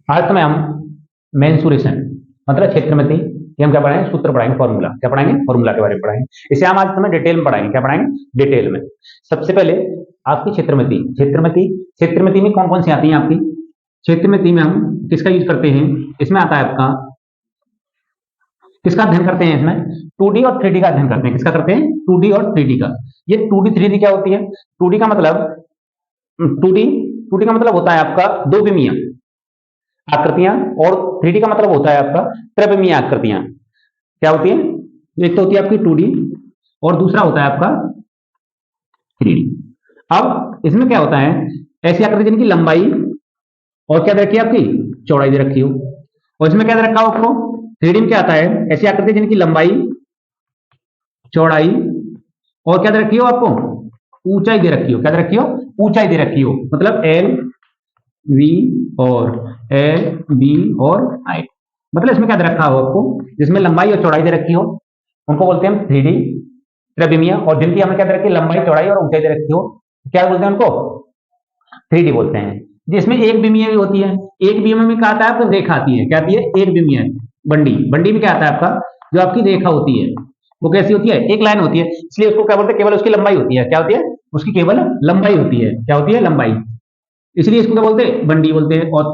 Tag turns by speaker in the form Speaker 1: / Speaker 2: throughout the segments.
Speaker 1: आज में हम मेंसुरेशन मतलब क्षेत्रमिति ये हम क्या पढ़ाएंगे, सूत्र पढ़ाएंगे, फॉर्मूला क्या पढ़ाएंगे, फॉर्मूला के बारे में पढ़ाएंगे। इसे हम आज तुम्हें डिटेल में पढ़ाएंगे। क्या पढ़ाएंगे डिटेल में। सबसे पहले आपकी क्षेत्रमिति, क्षेत्रमिति में कौन कौन सी आती है आपकी। क्षेत्रमिति में हम किसका यूज करते हैं, इसमें आता है आपका, किसका अध्ययन करते हैं, इसमें 2D और 3D का अध्ययन करते हैं। किसका करते हैं, 2D और 3D का। ये 2D 3D क्या होती है, 2D का मतलब 2D का मतलब होता है आपका दो विमीय आकृतियां, और 3D का मतलब होता है आपका त्रिविमीय आकृतियां। क्या होती है, एक तो होती है आपकी 2D और दूसरा होता है आपका 3D। अब इसमें क्या होता है, ऐसी आकृति जिनकी लंबाई और क्या दे रखी है आपकी, चौड़ाई दे रखी हो। और इसमें क्या दे रखा हो आपको, 3D में क्या आता है, ऐसी आकृति जिनकी लंबाई चौड़ाई और क्या दे रखी हो आपको, ऊंचाई दे रखी हो। क्या दे रखी हो, ऊंचाई दे रखी हो। मतलब L V और L B और हाइट। मतलब इसमें क्या दे रखा हो आपको, जिसमें लंबाई और चौड़ाई दे रखी हो उनको बोलते हैं 3D त्रिविमीय, और जिनकी हमें क्या दे रखी है, लंबाई चौड़ाई और ऊंचाई दे रखी हो क्या बोलते हैं उनको, 3D बोलते हैं। जिसमें एक विमीय भी होती है, एक विमीय में क्या आता है आपको, रेखा आती है। क्या आती है, एक विमीय बंडी। बंडी में क्या आता है आपका, जो आपकी रेखा होती है वो कैसी होती है, एक लाइन होती है, इसलिए उसको क्या बोलते हैं, केवल उसकी लंबाई होती है। क्या होती है, उसकी केवल लंबाई होती है। क्या होती है, लंबाई, इसलिए इसको क्या बोलते हैं, बंडी बोलते हैं। और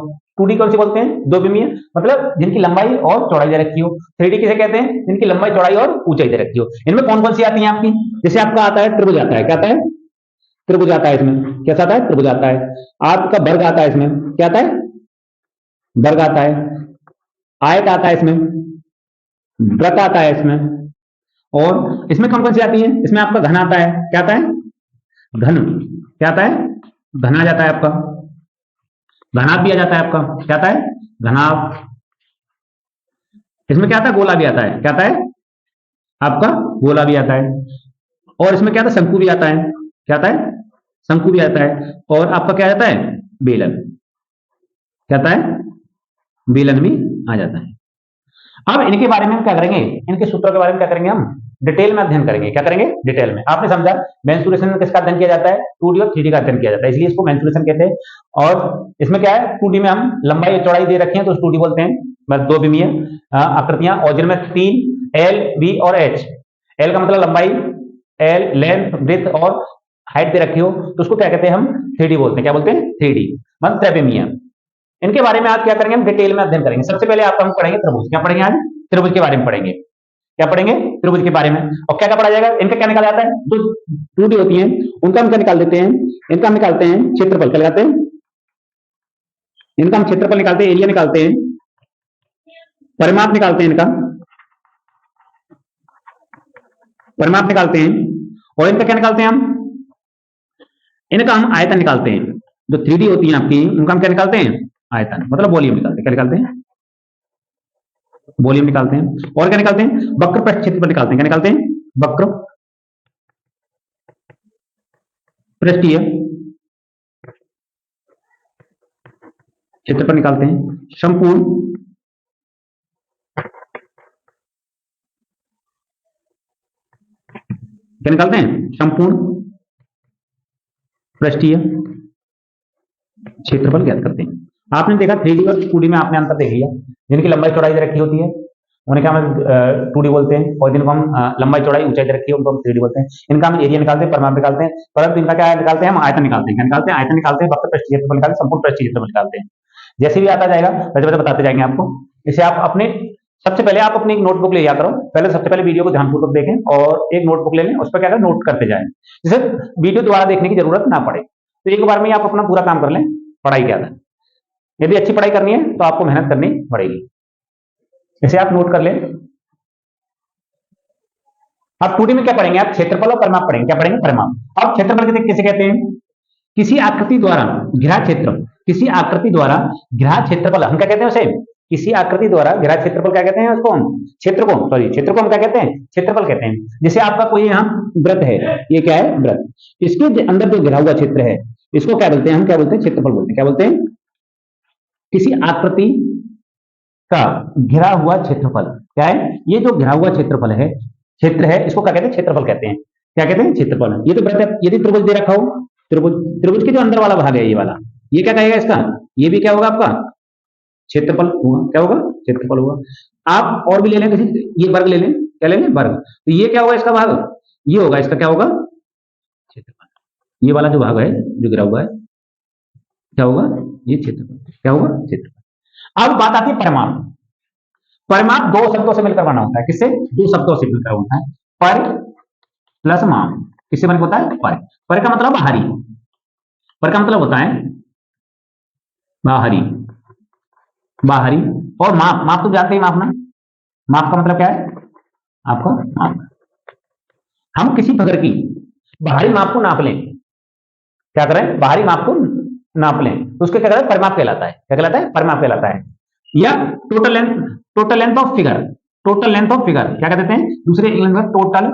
Speaker 1: 2D कौन सी बोलते हैं, दो विमीय, मतलब जिनकी लंबाई और चौड़ाई दे रखी हो। 3D किसे कहते हैं, जिनकी लंबाई चौड़ाई और ऊंचाई दे रखी हो। इनमें कौन कौन सी आती है आपकी, जैसे आपका आता है त्रिभुज आता है। क्या आता है, त्रिभुज आता है। इसमें कैसा आता है, त्रिभुज आता है। आपका वर्ग आता है, इसमें क्या आता है, वर्ग आता है। आयत आता है, इसमें वृत्त आता है इसमें। और इसमें कौन कौन सी आती है, इसमें आपका घन आता है। क्या आता है, घन। क्या आता है, घन आ जाता है आपका, घनाभ भी आ जाता है आपका। क्या आता है, घनाभ। इसमें क्या आता है, गोला भी आता है। क्या आता है आपका, गोला भी आता है। और इसमें क्या आता है, शंकु भी आता है। क्या आता है, शंकु भी आता है। और आपका क्या आता है, बेलन। क्या आता है, बेलन भी आ जाता है। अब इनके बारे में हम क्या करेंगे, इनके सूत्रों के बारे में क्या करेंगे, हम डिटेल में अध्ययन करेंगे। क्या करेंगे, डिटेल में। आपने समझा मेंसुरेशन में किसका अध्ययन किया जाता है, 2D और 3D का अध्ययन किया जाता है, इसलिए इसको मेंसुरेशन कहते हैं। और इसमें क्या है, 2D में हम लंबाई और चौड़ाई दे रखी है तो 2D बोलते हैं, मतलब दो विमीय आकृतियां, और जिनमें 3 L B और H। L का मतलब लंबाई, L लेंथ ब्रेथ और हाइट दे रखी हो तो उसको क्या कहते हैं, हम 3D बोलते हैं। क्या बोलते हैं, 3D मतलब त्रिविमीय। इनके बारे में आज क्या करेंगे, हम डिटेल में अध्ययन करेंगे। सबसे पहले आपको हम पढ़ेंगे त्रिभुज। क्या पढ़ेंगे आज, त्रिभुज के बारे में पढ़ेंगे। क्या पढ़ेंगे, त्रिभुज के बारे में। और क्या क्या पढ़ा जाएगा, इनका क्या निकाला जाता है, जो 2D होती हैं उनका हम क्या निकाल देते हैं, इनका हम निकालते हैं क्षेत्रफल। क्या लगाते हैं, इनका हम क्षेत्रफल निकालते हैं, एरिया निकालते हैं, परिमाप निकालते हैं, इनका परिमाप निकालते हैं। और इनका क्या निकालते हैं हम, इनका हम आयतन निकालते हैं। जो 3D होती है आपकी उनका हम क्या निकालते हैं, आयतन मतलब वॉल्यूम निकालते हैं। क्या निकालते हैं, वॉल्यूम निकालते हैं। और क्या निकालते हैं, वक्र पृष्ठ क्षेत्रफल निकालते हैं। क्या निकालते हैं, वक्र पृष्ठीय क्षेत्रफल निकालते हैं। संपूर्ण क्या निकालते हैं, संपूर्ण पृष्ठीय क्षेत्रफल ज्ञात करते हैं। आपने देखा 3D और 2D में आपने अंतर देख लिया। जिनकी लंबाई चौड़ाई दे रखी होती है उन्हें क्या हम 2D बोलते हैं, और जिनको हम लंबाई चौड़ाई ऊंचाई दे रखी है उनको हम 3D बोलते हैं। इनका हम एरिया निकालते हैं, परिमाप निकालते हैं, परंतु इनका क्या निकालते हैं, हम आयतन निकालते हैं। क्या निकालते हैं, आयतन निकालते हैं, वक्र पृष्ठीय क्षेत्रफल निकालते हैं, संपूर्ण पृष्ठीय क्षेत्रफल निकालते हैं। जैसे भी आता जाएगा वैसे वैसे बताते जाएंगे आपको। इसे आप अपने, सबसे पहले आप अपनी एक नोटबुक ले लिया करो। पहले सबसे पहले वीडियो को ध्यानपूर्वक देखें और एक नोटबुक ले लें, उस पर क्या करें, नोट करते जाएं, जिससे वीडियो दोबारा देखने की जरूरत ना पड़े। तो एक बार में आप अपना पूरा काम कर लें, पढ़ाई क्या है। यदि अच्छी पढ़ाई करनी है तो आपको मेहनत करनी पड़ेगी। इसे आप नोट कर लें। अब 2D में क्या पढ़ेंगे आप, क्षेत्रफल और परिमाप पढ़ेंगे। क्या पढ़ेंगे, परिमाप। अब क्षेत्रफल किसे कहते हैं, किसी आकृति द्वारा घिरा क्षेत्र, किसी आकृति द्वारा घिरा क्षेत्रफल हम क्या कहते हैं उसे, किसी आकृति द्वारा घिरा क्षेत्रफल क्या कहते हैं उसको, हम क्षेत्र को, सॉरी क्षेत्र को हम क्या कहते हैं, क्षेत्रफल कहते हैं। जैसे आपका कोई यहाँ वृत्त है, ये क्या है, वृत्त, इसके अंदर जो घिरा हुआ क्षेत्र है इसको क्या बोलते हैं, हम क्या बोलते हैं, क्षेत्रफल बोलते हैं। क्या बोलते हैं, किसी आकृति का घिरा हुआ क्षेत्रफल क्या है, ये जो घिरा हुआ क्षेत्रफल है, क्षेत्र है, इसको क्या कहते हैं, क्षेत्रफल कहते हैं। क्या कहते हैं, क्षेत्रफल। ये तो वृत्त, यदि त्रिभुज दे रखा हो, त्रिभुज, त्रिभुज के जो अंदर वाला भाग है ये वाला, ये क्या कहेगा इसका, ये भी क्या होगा आपका क्षेत्रफल हुआ, क्या होगा, क्षेत्रफल हुआ। आप और भी ले लें, किसी ये वर्ग ले लें, क्या ले लें, वर्ग, तो ये क्या होगा, इसका भाग ये होगा, इसका क्या होगा, क्षेत्रफल। ये वाला जो भाग है जो गिरा हुआ है क्या होगा, ये क्षेत्रफल, क्या होगा, क्षेत्रफल। अब बात आती है परिमाप। परिमाप दो शब्दों से मिलकर बना होता है, किससे, दो शब्दों से मिलकर होता है, पर प्लस माप। किससे बन होता है, पर का मतलब बाहरी, पर का मतलब होता है बाहरी, बाहरी, और माप, माप तो जानते ही, मापना, माप का मतलब क्या है आपका, माप। हम किसी फिगर की बाहरी माप को नाप लें, क्या करें, बाहरी माप को नाप लें, तो उसके क्या कहलाता है, परिमाप कहलाता है, क्या कहलाता है, परिमाप कहलाता है। या total length, total length of figure, total length of figure क्या कहते हैं, दूसरे इंग्लिश में total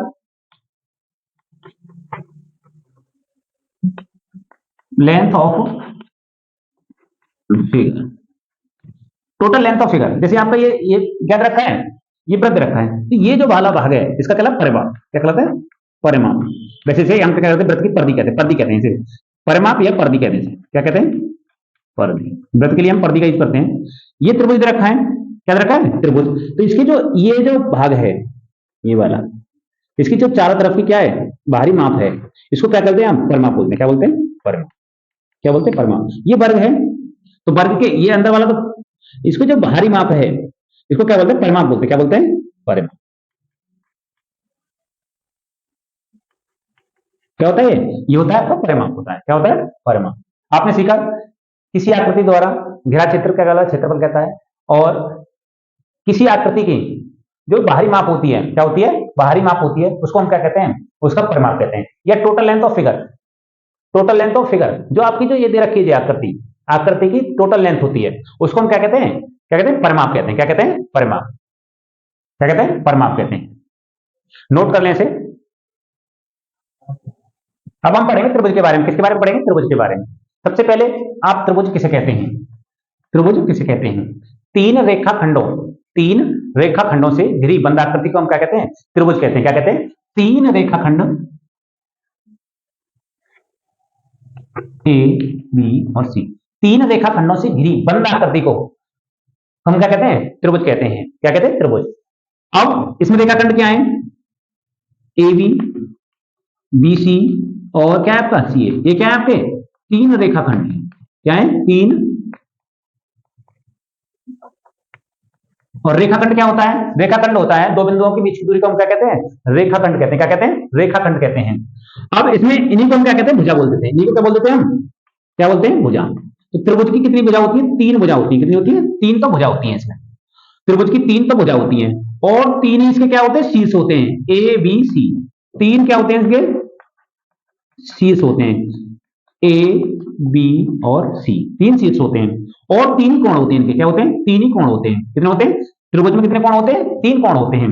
Speaker 1: length of figure, total length of figure. जैसे आपका ये क्या रखा है, ये वृत्त रखा है, तो ये जो वाला भाग है इसका कहलाता है परिमाप, क्या कहलाता है, परिमाप। वैसे से हम क्या कहते हैं, वृत्त की परिधि कहते हैं, परिधि कहते हैं इसे, परिमाप या परिधि कहते हैं, क्या कहते हैं, परिधि। वृत्त के लिए हम परिधि का यूज करते हैं। ये त्रिभुज रखा है, क्या रखा है, त्रिभुज, तो इसके जो ये जो भाग है ये वाला, इसकी जो चारों तरफ की क्या है, बाहरी माप है, इसको क्या कहते हैं, हम परिमाप बोलते हैं, क्या बोलते हैं, परिमाप, क्या बोलते हैं, परिमाप। ये वर्ग है, तो वर्ग के ये अंदर वाला, तो इसको जो बाहरी माप है इसको क्या बोलते हैं, परिमाप बोलते हैं, क्या बोलते हैं, परिमाप। क्या होता है, ये होता है आपका परिमाप, होता है, क्या होता है, परिमाप। आपने सीखा किसी आकृति द्वारा घिरा क्षेत्र क्या कहलाता है, क्षेत्रफल कहता है, और किसी आकृति की जो बाहरी माप होती है, क्या होती है, बाहरी माप होती है, उसको हम क्या कहते हैं, उसका परिमाप कहते हैं। या total length of figure, total length of figure, जो आपकी जो ये दे रखी है आकृति, आकृति की टोटल लेंथ होती है, उसको हम क्या कहते हैं, क्या कहते हैं, परिमाप कहते हैं, क्या कहते हैं, परिमाप, क्या कहते हैं, परिमाप कहते हैं। नोट कर लें इसे। अब हम पढ़ेंगे त्रिभुज के बारे में, किसके बारे में पढ़ेंगे, त्रिभुज के बारे में। सबसे पहले आप त्रिभुज किसे कहते हैं, त्रिभुज किसे कहते हैं, तीन रेखाखंडों, तीन रेखाखंडों से घिरी बंद आकृति को हम क्या कहते हैं, त्रिभुज कहते हैं, क्या कहते हैं, तीन रेखाखंड ए बी और सी, तीन रेखाखंडों से घिरी बंद आकृति को हम क्या कहते हैं, त्रिभुज कहते हैं, क्या कहते हैं, त्रिभुज। अब इसमें रेखाखंड क्या है, ए बी, बी सी और क्या है आपका सी ए, ये क्या है आपके, तीन रेखाखंड है, क्या है, तीन। और रेखाखंड क्या होता है, रेखाखंड होता है दो बिंदुओं के बीच की दूरी को हम क्या कहते हैं, रेखाखंड कहते हैं, क्या कहते हैं, रेखाखंड कहते हैं। अब इसमें इन्हीं को हम क्या कहते हैं, भुजा बोल देते हैं, इन्हीं को क्या बोल देते हैं हम, क्या बोलते हैं, भुजा। तो त्रिभुज की कितनी भुजा होती है, तीन भुजा होती है, कितनी होती है, तीन तो भुजा होती है इसमें, त्रिभुज की तीन तो भुजा होती है, और तीन ही इसके क्या होते हैं, शीर्ष होते हैं, ए बी सी, तीन क्या होते हैं इसके, शीर्ष होते हैं, ए बी और सी, तीन शीर्ष होते हैं, और तीन कोण होते हैं इनके, क्या होते हैं, तीन ही कोण होते हैं, कितने होते हैं, त्रिभुज में कितने कोण होते हैं, तीन कोण होते हैं,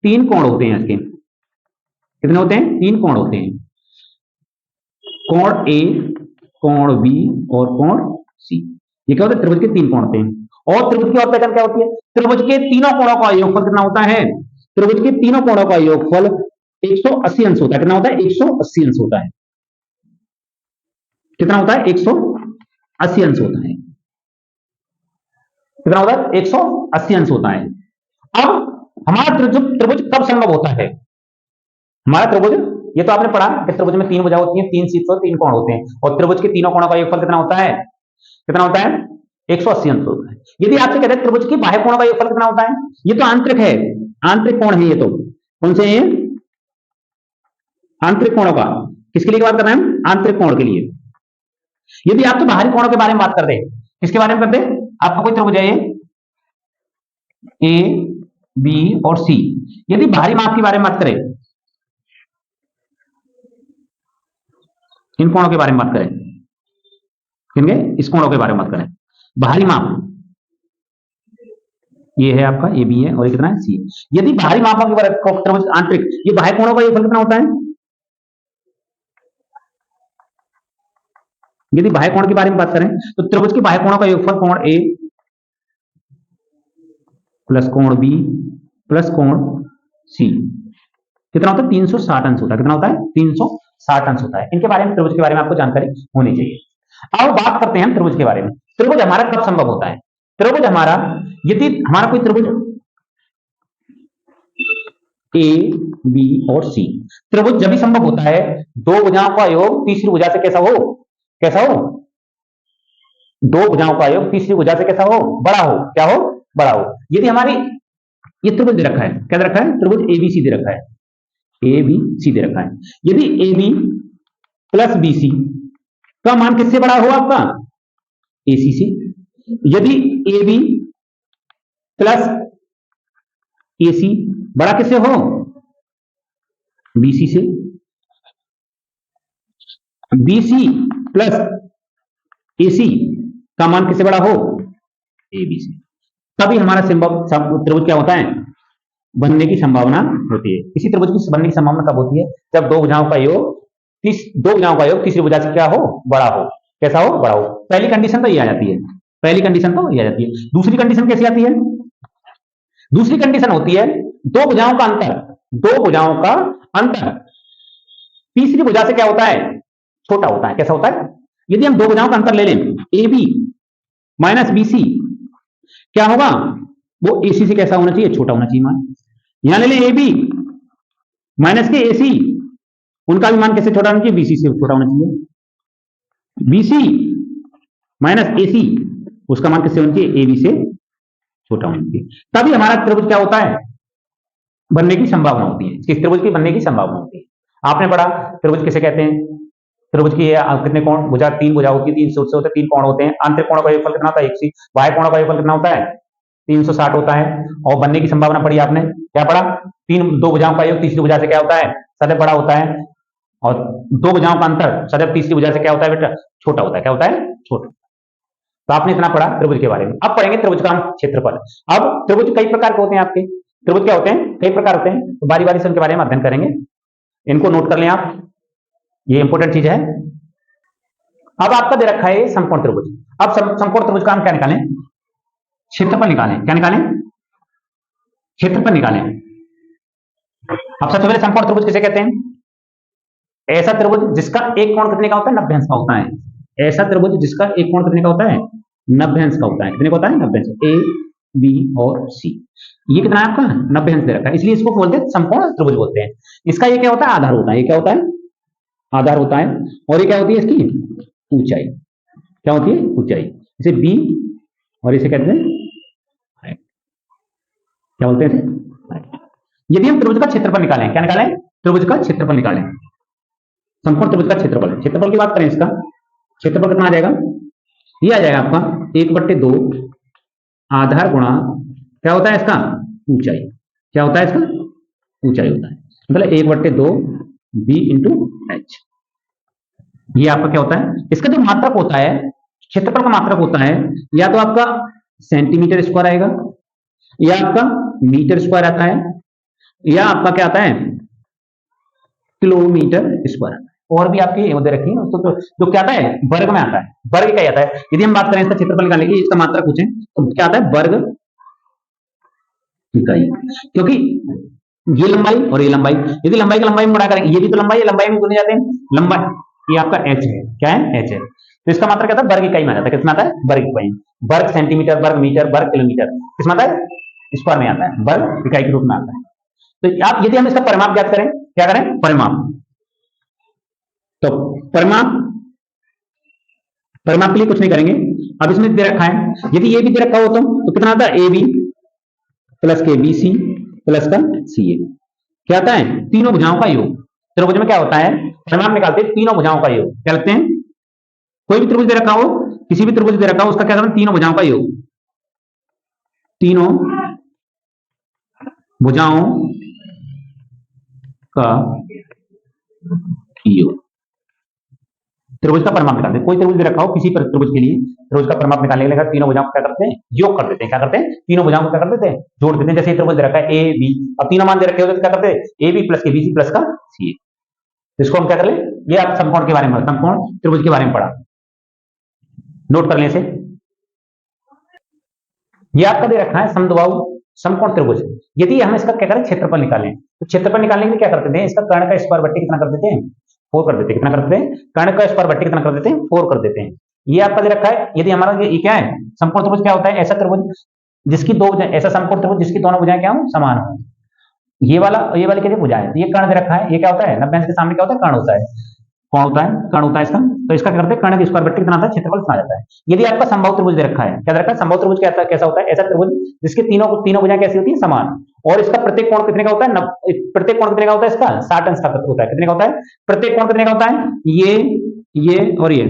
Speaker 1: तीन कोण होते हैं इसके, कितने होते हैं, तीन कोण होते हैं, कोण ए, कोण बी और कोण सी, ये क्या होता है, त्रिभुज के तीन कोण होते हैं। और त्रिभुज की और पहचान क्या होती है, त्रिभुज के तीनों कोणों का योगफल कितना होता है, त्रिभुज के तीनों कोणों का योगफल 180 अंश होता है, कितना होता है, 180 अंश होता है, कितना होता है, 180 अंश होता है, कितना होता है, 180 अंश होता है। अब हमारा त्रिभुज कब संभव होता है, हमारा त्रिभुज, ये तो आपने पढ़ा कि त्रिभुज में तीन भुजा होती है, तीन शीर्ष और तीन कोण होते हैं, और त्रिभुज के तीनों कोणों का योगफल कितना होता है, कितना होता है, 180 अंश होता है। यदि आपसे कहते हैं त्रिभुज की बाह्य कोणों का योगफल कितना होता है, ये तो आंतरिक है, आंतरिक कोण है, ये तो कौन से हैं, आंतरिक कोणों का, किसके लिए बात कर रहे हैं हम, आंतरिक कोण के लिए। यदि आप तो बाहरी कोणों के बारे में बात करते, किसके बारे में करते, आपका कोई त्रिभुज है ए बी और सी, यदि बाहरी माप के बारे में बात करें, इन कोणों के बारे में बात करें, किनके, इस कोणों के बारे में बात करें, बाहरी माप ये है आपका ए बी है, और ये कितना है सी। यदि बाहरी मापों के बारे में त्रिभुज आंतरिक, ये बाह्य कोणों का योगफल कितना होता है, यदि बाह्य कोण के बारे में बात करें तो त्रिभुज के बाह्य कोणों का योगफल कोण ए प्लस कोण बी प्लस कोण सी कितना होता है, 360 अंश होता है, कितना होता है, 360 अंश होता है। इनके बारे में, त्रिभुज के बारे में आपको जानकारी होनी चाहिए। अब बात करते हैं हम त्रिभुज के बारे में। त्रिभुज हमारा कब संभव होता है, त्रिभुज हमारा, यदि हमारा कोई त्रिभुज ए बी और सी, त्रिभुज जब भी संभव होता है दो भुजाओं का योग तीसरी भुजा से कैसा हो, कैसा हो, दो भुजाओं का योग तीसरी भुजा से कैसा हो, बड़ा हो, क्या हो, बड़ा हो। यदि हमारी ये त्रिभुज दे रखा है, क्या दे रखा है, त्रिभुज ए बी सी दे रखा है, ए बी सी दे रखा है। यदि a b plus b c का मान किससे बड़ा हो आपका, ए सी से। यदि ए बी प्लस ए सी बड़ा किससे हो, बी सी से। बी सी प्लस ए सी का मान किससे बड़ा हो, ए बी से। तभी हमारा त्रिभुज क्या होता है, बनने की संभावना होती है। किसी त्रिभुज की बनने की संभावना कब होती है, जब दो भुजाओं का योग दो भुजाओं का योग तीसरी भुजा से क्या हो, बड़ा हो, कैसा हो, बड़ा हो। पहली कंडीशन तो ये आ जाती है, पहली कंडीशन तो ये आ जाती है। दूसरी कंडीशन कैसी आती है, दूसरी कंडीशन होती है दो भुजाओं का अंतर, दो भुजाओं का अंतर तीसरी भुजा से क्या होता है, छोटा होता है, कैसा होता है। यदि हम दो भुजाओं का अंतर ले लें, a b minus b c, क्या होगा, वो ए सी से कैसा होना चाहिए, छोटा होना चाहिए मान। यहां ले लें ए बी माइनस के ए सी, उनका भी मान कैसे छोटा होना चाहिए, बी सी से छोटा होना चाहिए। बी सी माइनस ए सी, उसका मान किससे होना चाहिए, ए बी से छोटा होना चाहिए। तभी हमारा त्रिभुज क्या होता है, बनने की संभावना होती है, किस त्रिभुज की बनने की संभावना होती है। आपने पढ़ा त्रिभुज किसे कहते हैं, त्रिभुज की कितने कोण, भुजा तीन भुजा होती है, 360 होते हैं, तीन कोण होते हैं। आंतरिक कोणों का योगफल कितना होता है, 180। बाह्य कोणों का योगफल कितना होता है, 360 होता है। और बनने की संभावना पढ़ी आपने, क्या पढ़ा, दो भुजाओं का योग तीसरी भुजा से क्या होता है, सदैव बड़ा होता है। और दो भुजाओं का अंतर सदैव तीसरी भुजा से क्या होता है बेटा, छोटा होता है, क्या होता है, छोटा। तो आपने इतना पढ़ा त्रिभुज के बारे में। अब पढ़ेंगे त्रिभुज का हम क्षेत्रफल। अब त्रिभुज कई प्रकार के होते हैं, आपके त्रिभुज क्या होते हैं, कई प्रकार होते हैं, तो बारी बारी से उनके बारे में अध्ययन करेंगे। इनको नोट कर लें आप, ये इंपॉर्टेंट चीज है। अब आपका दे रखा है समकोण त्रिभुज। अब समकोण त्रिभुज का हम क्या निकालें, क्षेत्रफल निकालें। क्या निकालें, क्षेत्रफल निकालें। अब सबसे पहले समकोण त्रिभुज किसे कहते हैं, ऐसा त्रिभुज जिसका एक कोण कितने का होता है, 90 अंश का होता है। ऐसा त्रिभुज जिसका एक कोण कितने का होता है, 90 अंश का होता है। कितने का होता है, 90 अंश। ए बी और सी, ये कितना है आपका, 90 अंश दे रखा है, इसलिए इसको बोलते हैं समकोण त्रिभुज बोलते हैं। इसका ये क्या होता है, आधार होता है। ये क्या होता है, आधार होता है। और ये क्या होती है, इसकी ऊंचाई, क्या होती है, ऊंचाई। इसे बी और इसे कहते हैं हाइट, क्या बोलते हैं इसे। यदि हम त्रिभुज का क्षेत्रफल निकालें, क्या निकालें, त्रिभुज का क्षेत्रफल निकालें, समकोण त्रिभुज का क्षेत्रफल। क्षेत्रफल की बात करें, इसका क्षेत्रफल कितना आ जाएगा, ये आ जाएगा आपका 1/2 आधार गुणा क्या होता है इसका, ऊंचाई। क्या होता है इसका, ऊंचाई होता है, मतलब 1/2 बी इंटू एच। ये आपका क्या होता है, इसका जो मात्रक होता है, क्षेत्रफल का मात्रक होता है, या तो आपका सेंटीमीटर स्क्वायर आएगा, या आपका मीटर स्क्वायर आता है, या आपका क्या आता है, किलोमीटर स्क्वायर आता है। और भी आपकी दे रखी है तो जो क्या आता है, वर्ग में आता है, वर्ग क्या आता है। यदि हम बात करें इसका क्षेत्रफल निकालने की, इसका मात्रक पूछें तो क्या आता है, वर्ग इकाई। क्योंकि ये लंबाई और ये लंबाई, यदि लंबाई की लंबाई में गुणा करेंगे, ये भी तो लंबाई है, लंबाई में गुने जाते हैं। लंबाई ये आपका h है, क्या है, h है। तो इसका मात्रक क्या था, वर्ग इकाई में आता है। कितना आता है, वर्ग इकाई। वर्ग सेंटीमीटर, वर्ग मीटर, वर्ग किलोमीटर, किसमें आता है, स्क्वायर में आता है, वर्ग इकाई के रूप में आता है। तो आप यदि हम इसका परिमाप ज्ञात करें, क्या करें, परिमाप। तो परिमाप के लिए कुछ नहीं करेंगे। अब इसमें दे रखा है, यदि ये भी दे रखा हो तो कितना आता है, ए बी प्लस के बी सी प्लस का सी ए, क्या आता है, तीनों भुजाओं का योग। त्रिभुज में क्या होता है, परिमाप निकालते हैं तीनों भुजाओं का योग, क्या लगते हैं, कोई भी त्रिभुज दे रखा हो, किसी भी त्रिभुज दे रखा हो, उसका क्या करना है, तीनों भुजाओं का योग, तीनों भुजाओं का योग। त्रिभुज का परिमाप निकालते हैं, कोई त्रिभुज दे रखा हो, किसी पर त्रिभुज के लिए त्रिभुज का परिमाप निकालने के लिए तीनों भुजाओं को क्या करते हैं, योग कर देते हैं। क्या करते हैं, तीनों भुजाओं को क्या कर देते हैं, जोड़ देते हैं। जैसे त्रिभुज दे रखा है ए बी, अब तीनों मान दे रखे होते हैं, क्या करते हैं, ए बी प्लस के बी सी प्लस का सी ए। इसको हम क्या कर ले, ये आप समकोण के बारे में, समकोण त्रिभुज के बारे में पढ़ा, नोट कर लें इसे। ये आपका दे रखा है समद्विबाहु समकोण त्रिभुज। यदि हम इसका क्या करें, क्षेत्रफल निकालें, तो क्षेत्रफल निकालने के लिए क्या करते थे, इसका कर्ण का स्क्वायर बट्टी कितना कर देते हैं, 4 कर देते हैं। कितना कर देते हैं, कर्ण का स्क्वायर बट्टी कितना कर देते हैं, 4 कर देते हैं। ये आपका दे रखा है, यदि हमारा ये क्या है समकोण त्रिभुज, क्या होता है ऐसा त्रिभुज जिसकी दो भुजाएं, ऐसा समकोण त्रिभुज जिसकी दोनों भुजाएं क्या हो समान हो। ये वाले क्या भुजाएं, ये कर्ण दे रखा है, ये क्या होता है 90 अंश के सामने क्या होता है कर्ण होता है, कौन होता है कर्ण होता है इसका। तो इसका क्या करते हैं, कर्ण की स्क्वायर बट्टी कितना आता है क्षेत्रफल कितना आ जाता है। यदि आपका समबाहु त्रिभुज दे रखा है, क्या दे रखा है समबाहु त्रिभुज कैसा होता है, ऐसा त्रिभुज जिसके तीनों तीनों भुजाएं कैसी होती है समान, और इसका प्रत्येक कोण कितने का होता है, प्रत्येक कोण कितने का होता है इसका 60 अंश का होता है। कितने का होता है प्रत्येक कोण कितने का होता है, ये और ये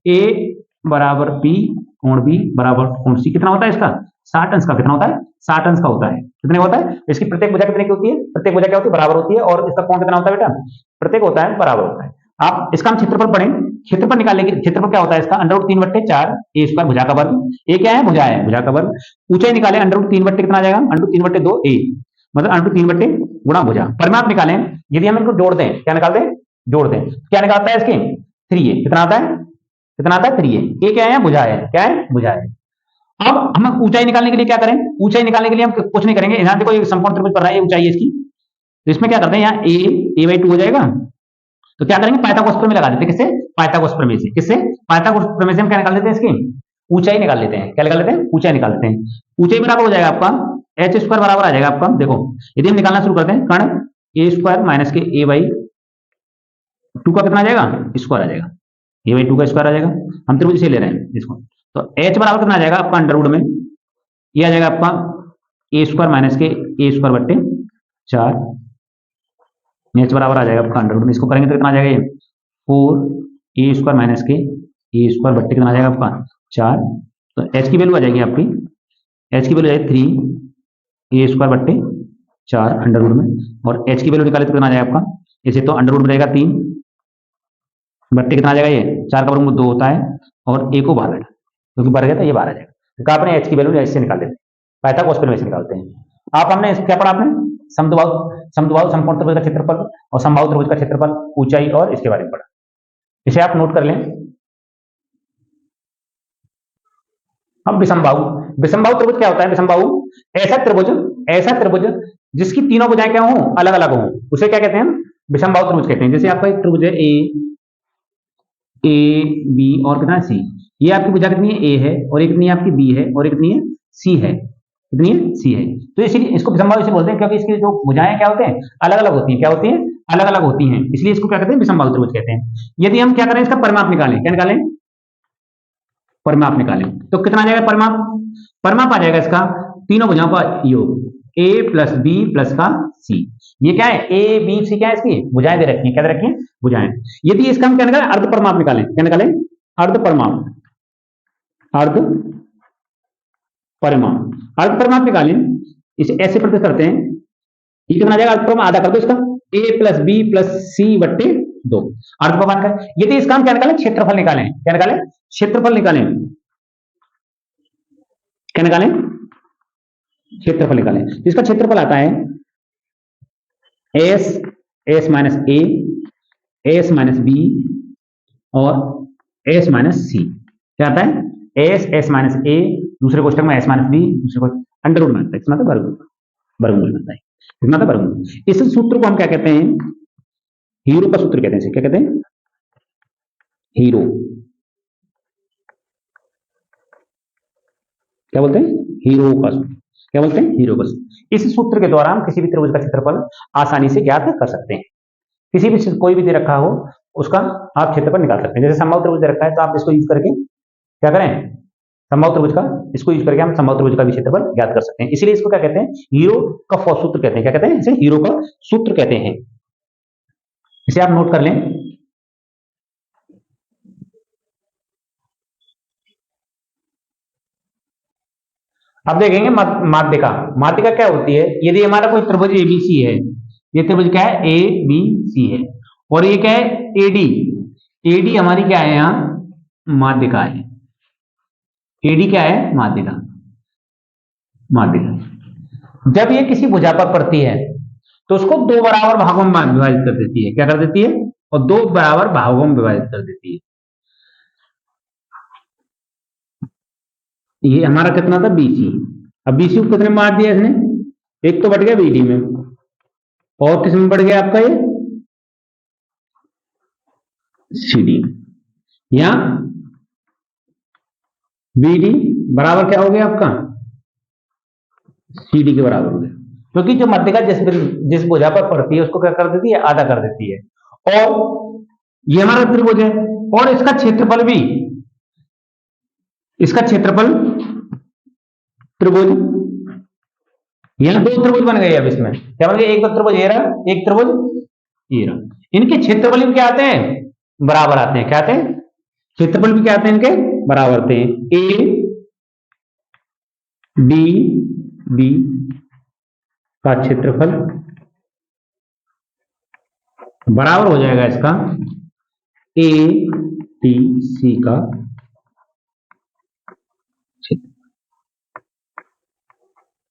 Speaker 1: ए बराबर बी कोण बी बराबर कोण सी कितना होता है इसका 60 अंश का। कितना होता है 60 अंश का होता है। कितने होता है, इसकी प्रत्येक भुजा कितने की होती है, प्रत्येक भुजा क्या होती है बराबर होती है, और इसका कोण कितना होता है बेटा प्रत्येक होता है बराबर होता है। आप इसका हम क्षेत्रफल पढ़ें, क्षेत्रफल निकालने के क्षेत्रफल क्या होता है इसका √3/4 ए स्क्वायर भुजा का वर्ग, ए क्या है भुजा है भुजा का वर्ग। ऊंचाई निकाले √3 कितना आ जाएगा √3/2 ए, मतलब √3 गुणा भुजा। परिमाप निकालें, यदि हम इनको जोड़ दें, क्या निकालते हैं जोड़ दें, क्या निकालता है इसके 3a, कितना आता है 3a, ए क्या है भुजा है, क्या है भुजा है। अब हम ऊंचाई निकालने के लिए क्या करें, ऊंचाई निकालने के लिए हम कुछ नहीं करेंगे, यहां देखो समकोण त्रिभुज पर रहा है, ऊंचाई है इसकी, तो इसमें क्या करते हैं यहाँ a/2 हो जाएगा। तो क्या करेंगे पाइथागोरस प्रमेय लगा देते हैं, किससे पाइथागोरस प्रमेय से। किससे पाइथागोरस प्रमेय से हम क्या निकाल लेते हैं इसकी ऊंचाई निकाल लेते हैं। क्या निकाल लेते हैं ऊंचाई निकाल लेते हैं। ऊंचाई बराबर हो जाएगा आपका h² बराबर आ जाएगा आपका, देखो यदि हम निकालना शुरू करते हैं कर्ण a² - के a/2 का कितना आ जाएगा स्क्वायर आ जाएगा, a/2 का स्क्वायर आ जाएगा। हम त्रिभुज से ले रहे हैं इसको, तो h बराबर कितना आ जाएगा आपका अंडर रूट में, ये आ जाएगा आपका a² - के a²/4, h बराबर आ जाएगा आपका अंडर रूट में, इसको करेंगे तो कितना आ जाएगा ये 4a² - के a² कितना आ जाएगा आपका 4। तो h की वैल्यू आ जाएगी आपकी, h की वैल्यू आ जाएगी 3a² अंडर रूट में, और h की वैल्यू निकाले तो कितना आ जाएगा आपका, इसे तो अंडर रूट में रहेगा 3 बट्टे कितना आ जाएगा ये 4 का वर्गमूल 2 होता है, और a को बाहर बैठा क्योंकि बाहर गया था ये बाहर आ जाएगा। तो आपने h की वैल्यू ऐसे निकाल देते हैं, पाइथागोरस प्रमेय से निकालते हैं। आप हमने क्या पढ़ा आपने समद्विबाहु समकोण त्रिभुज का क्षेत्रफल और समबाहु त्रिभुज का क्षेत्रफल, ऊंचाई और इसके बारे में पढ़ा, इसे आप नोट कर लें। अब विषमबाहु त्रिभुज क्या होता है, विषमबाहु ऐसा त्रिभुज जिसकी तीनों भुजाएं क्या हो अलग अलग हो, उसे क्या कहते हैं विषमबाहु त्रिभुज कहते हैं। जैसे आपका एक त्रिभुज है ए बी और कितना सी, ये आपकी भुजा कितनी है ए है, और एक कितनी है आपकी बी है, और एक कितनी है सी है, कितनी है सी है। तो इसीलिए इसको विषमबाहु इसे बोलते हैं क्योंकि इसकी जो भुजाएं क्या होते हैं अलग अलग होती हैं, क्या होती हैं अलग अलग होती हैं, इसलिए इसको क्या कहते हैं विषमबाहु त्रिभुज कहते हैं। यदि हम क्या करें इसका परिमाप निकालें, क्या निकालें परिमाप निकालें, तो कितना आ जाएगा परिमाप आ जाएगा इसका तीनों भुजाओं का योग a + b + का c। ये क्या है a b c क्या है इसकी भुजाएं दे रखी हैं, क्या दे रखी हैं भुजाएं। यदि इसका हम क्या निकालें अर्ध परिमाप निकालें, क्या निकालें अर्ध परिमाप निकालें, इसे ऐसे प्रस्तुत करते हैं, ये कितना आ जाएगा अर्ध परिमाप आधा कर दो इसका a + b + c/2 अर्ध परिमाप का। यदि इसका हम क्या निकालें क्षेत्रफल निकालें, क्या निकालें क्षेत्रफल निकालें, क्या निकालें क्षेत्रफल निकालें। इसका क्षेत्रफल आता है s - a s - b और s - c। क्या आता है s - a दूसरे कोष्टक में s - b दूसरे कोष्टक अंडर रूट में आता है, इसमें वर्गमूल बनता है, इसमें आता वर्गमूल। इस सूत्र को हम क्या कहते हैं हीरो का सूत्र कहते हैं। क्या कहते हैं हीरो, क्या बोलते हैं हीरो का सूत्र, क्या बोलते हैं हीरो का सूत्र। इस सूत्र के द्वारा हम किसी भी त्रिभुज का क्षेत्रफल आसानी से ज्ञात कर सकते हैं। किसी भी कोई भी दे रखा हो उसका आप क्षेत्रफल निकाल सकते हैं। जैसे समबाहु त्रिभुज दे रखा है तो आप इसको यूज करके क्या करें समबाहु त्रिभुज का, इसको यूज करके हम समबाहु त्रिभुज का भी क्षेत्रफल ज्ञात कर सकते हैं। इसीलिए इसको क्या कहते हैं हीरो का सूत्र कहते हैं। क्या कहते हैं इसे हीरो का सूत्र कहते हैं, इसे आप नोट कर लें। अब देखेंगे माध्यिका क्या होती है। यदि हमारा कोई त्रिभुज एबीसी है, ये त्रिभुज क्या है ए बी सी है, और ये क्या है एडी हमारी क्या है यहाँ माध्यिका है, एडी क्या है माध्यिका। जब ये किसी भुजा पर पड़ती है तो उसको दो बराबर भागों में विभाजित कर देती है, क्या कर देती है और दो बराबर भागों में विभाजित कर देती है। ये हमारा कितना था बीसी, अब बीसी को कितने मार दिया इसने, एक तो बढ़ गया बीडी में और किस में बढ़ गया आपका ये सीडी। यहां बी डी बराबर क्या हो गया आपका, सी डी के बराबर हो गया, क्योंकि जो मध्यिका जिस भुजा पर पड़ती है उसको क्या कर देती है, आधा कर देती है। और ये हमारा त्रिभुज है और इसका क्षेत्रफल भी, इसका क्षेत्रफल त्रिभुज, यहां दो त्रिभुज बन गए। अब इसमें क्या बन गए, एक तो त्रिभुज ये रहा, एक त्रिभुज ये रहा। इनके क्षेत्रफल भी क्या आते हैं, बराबर आते हैं। क्या आते हैं, क्षेत्रफल भी क्या आते हैं, इनके बराबर आते हैं। ए डी बी का क्षेत्रफल बराबर हो जाएगा इसका ए टी सी का क्षेत्र।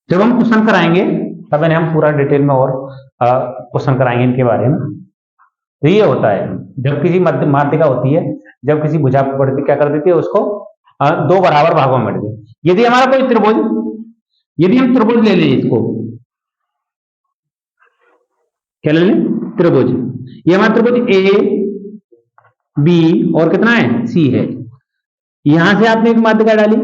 Speaker 1: जब हम क्वेश्चन कराएंगे तब इन्हें हम पूरा डिटेल में और क्वेश्चन कराएंगे इनके बारे में। तो ये होता है जब किसी माध्यिका होती है, जब किसी भुजा पर पड़ती क्या कर देती है, उसको दो बराबर भागों में बांट देती है। यदि हमारा कोई त्रिभुज, यदि हम त्रिभुज ले लें, इसको क्या ले लें, त्रिभुज, ये हमारा त्रिभुज ए बी और कितना है, सी है। यहां से आपने एक माध्यिका डाली,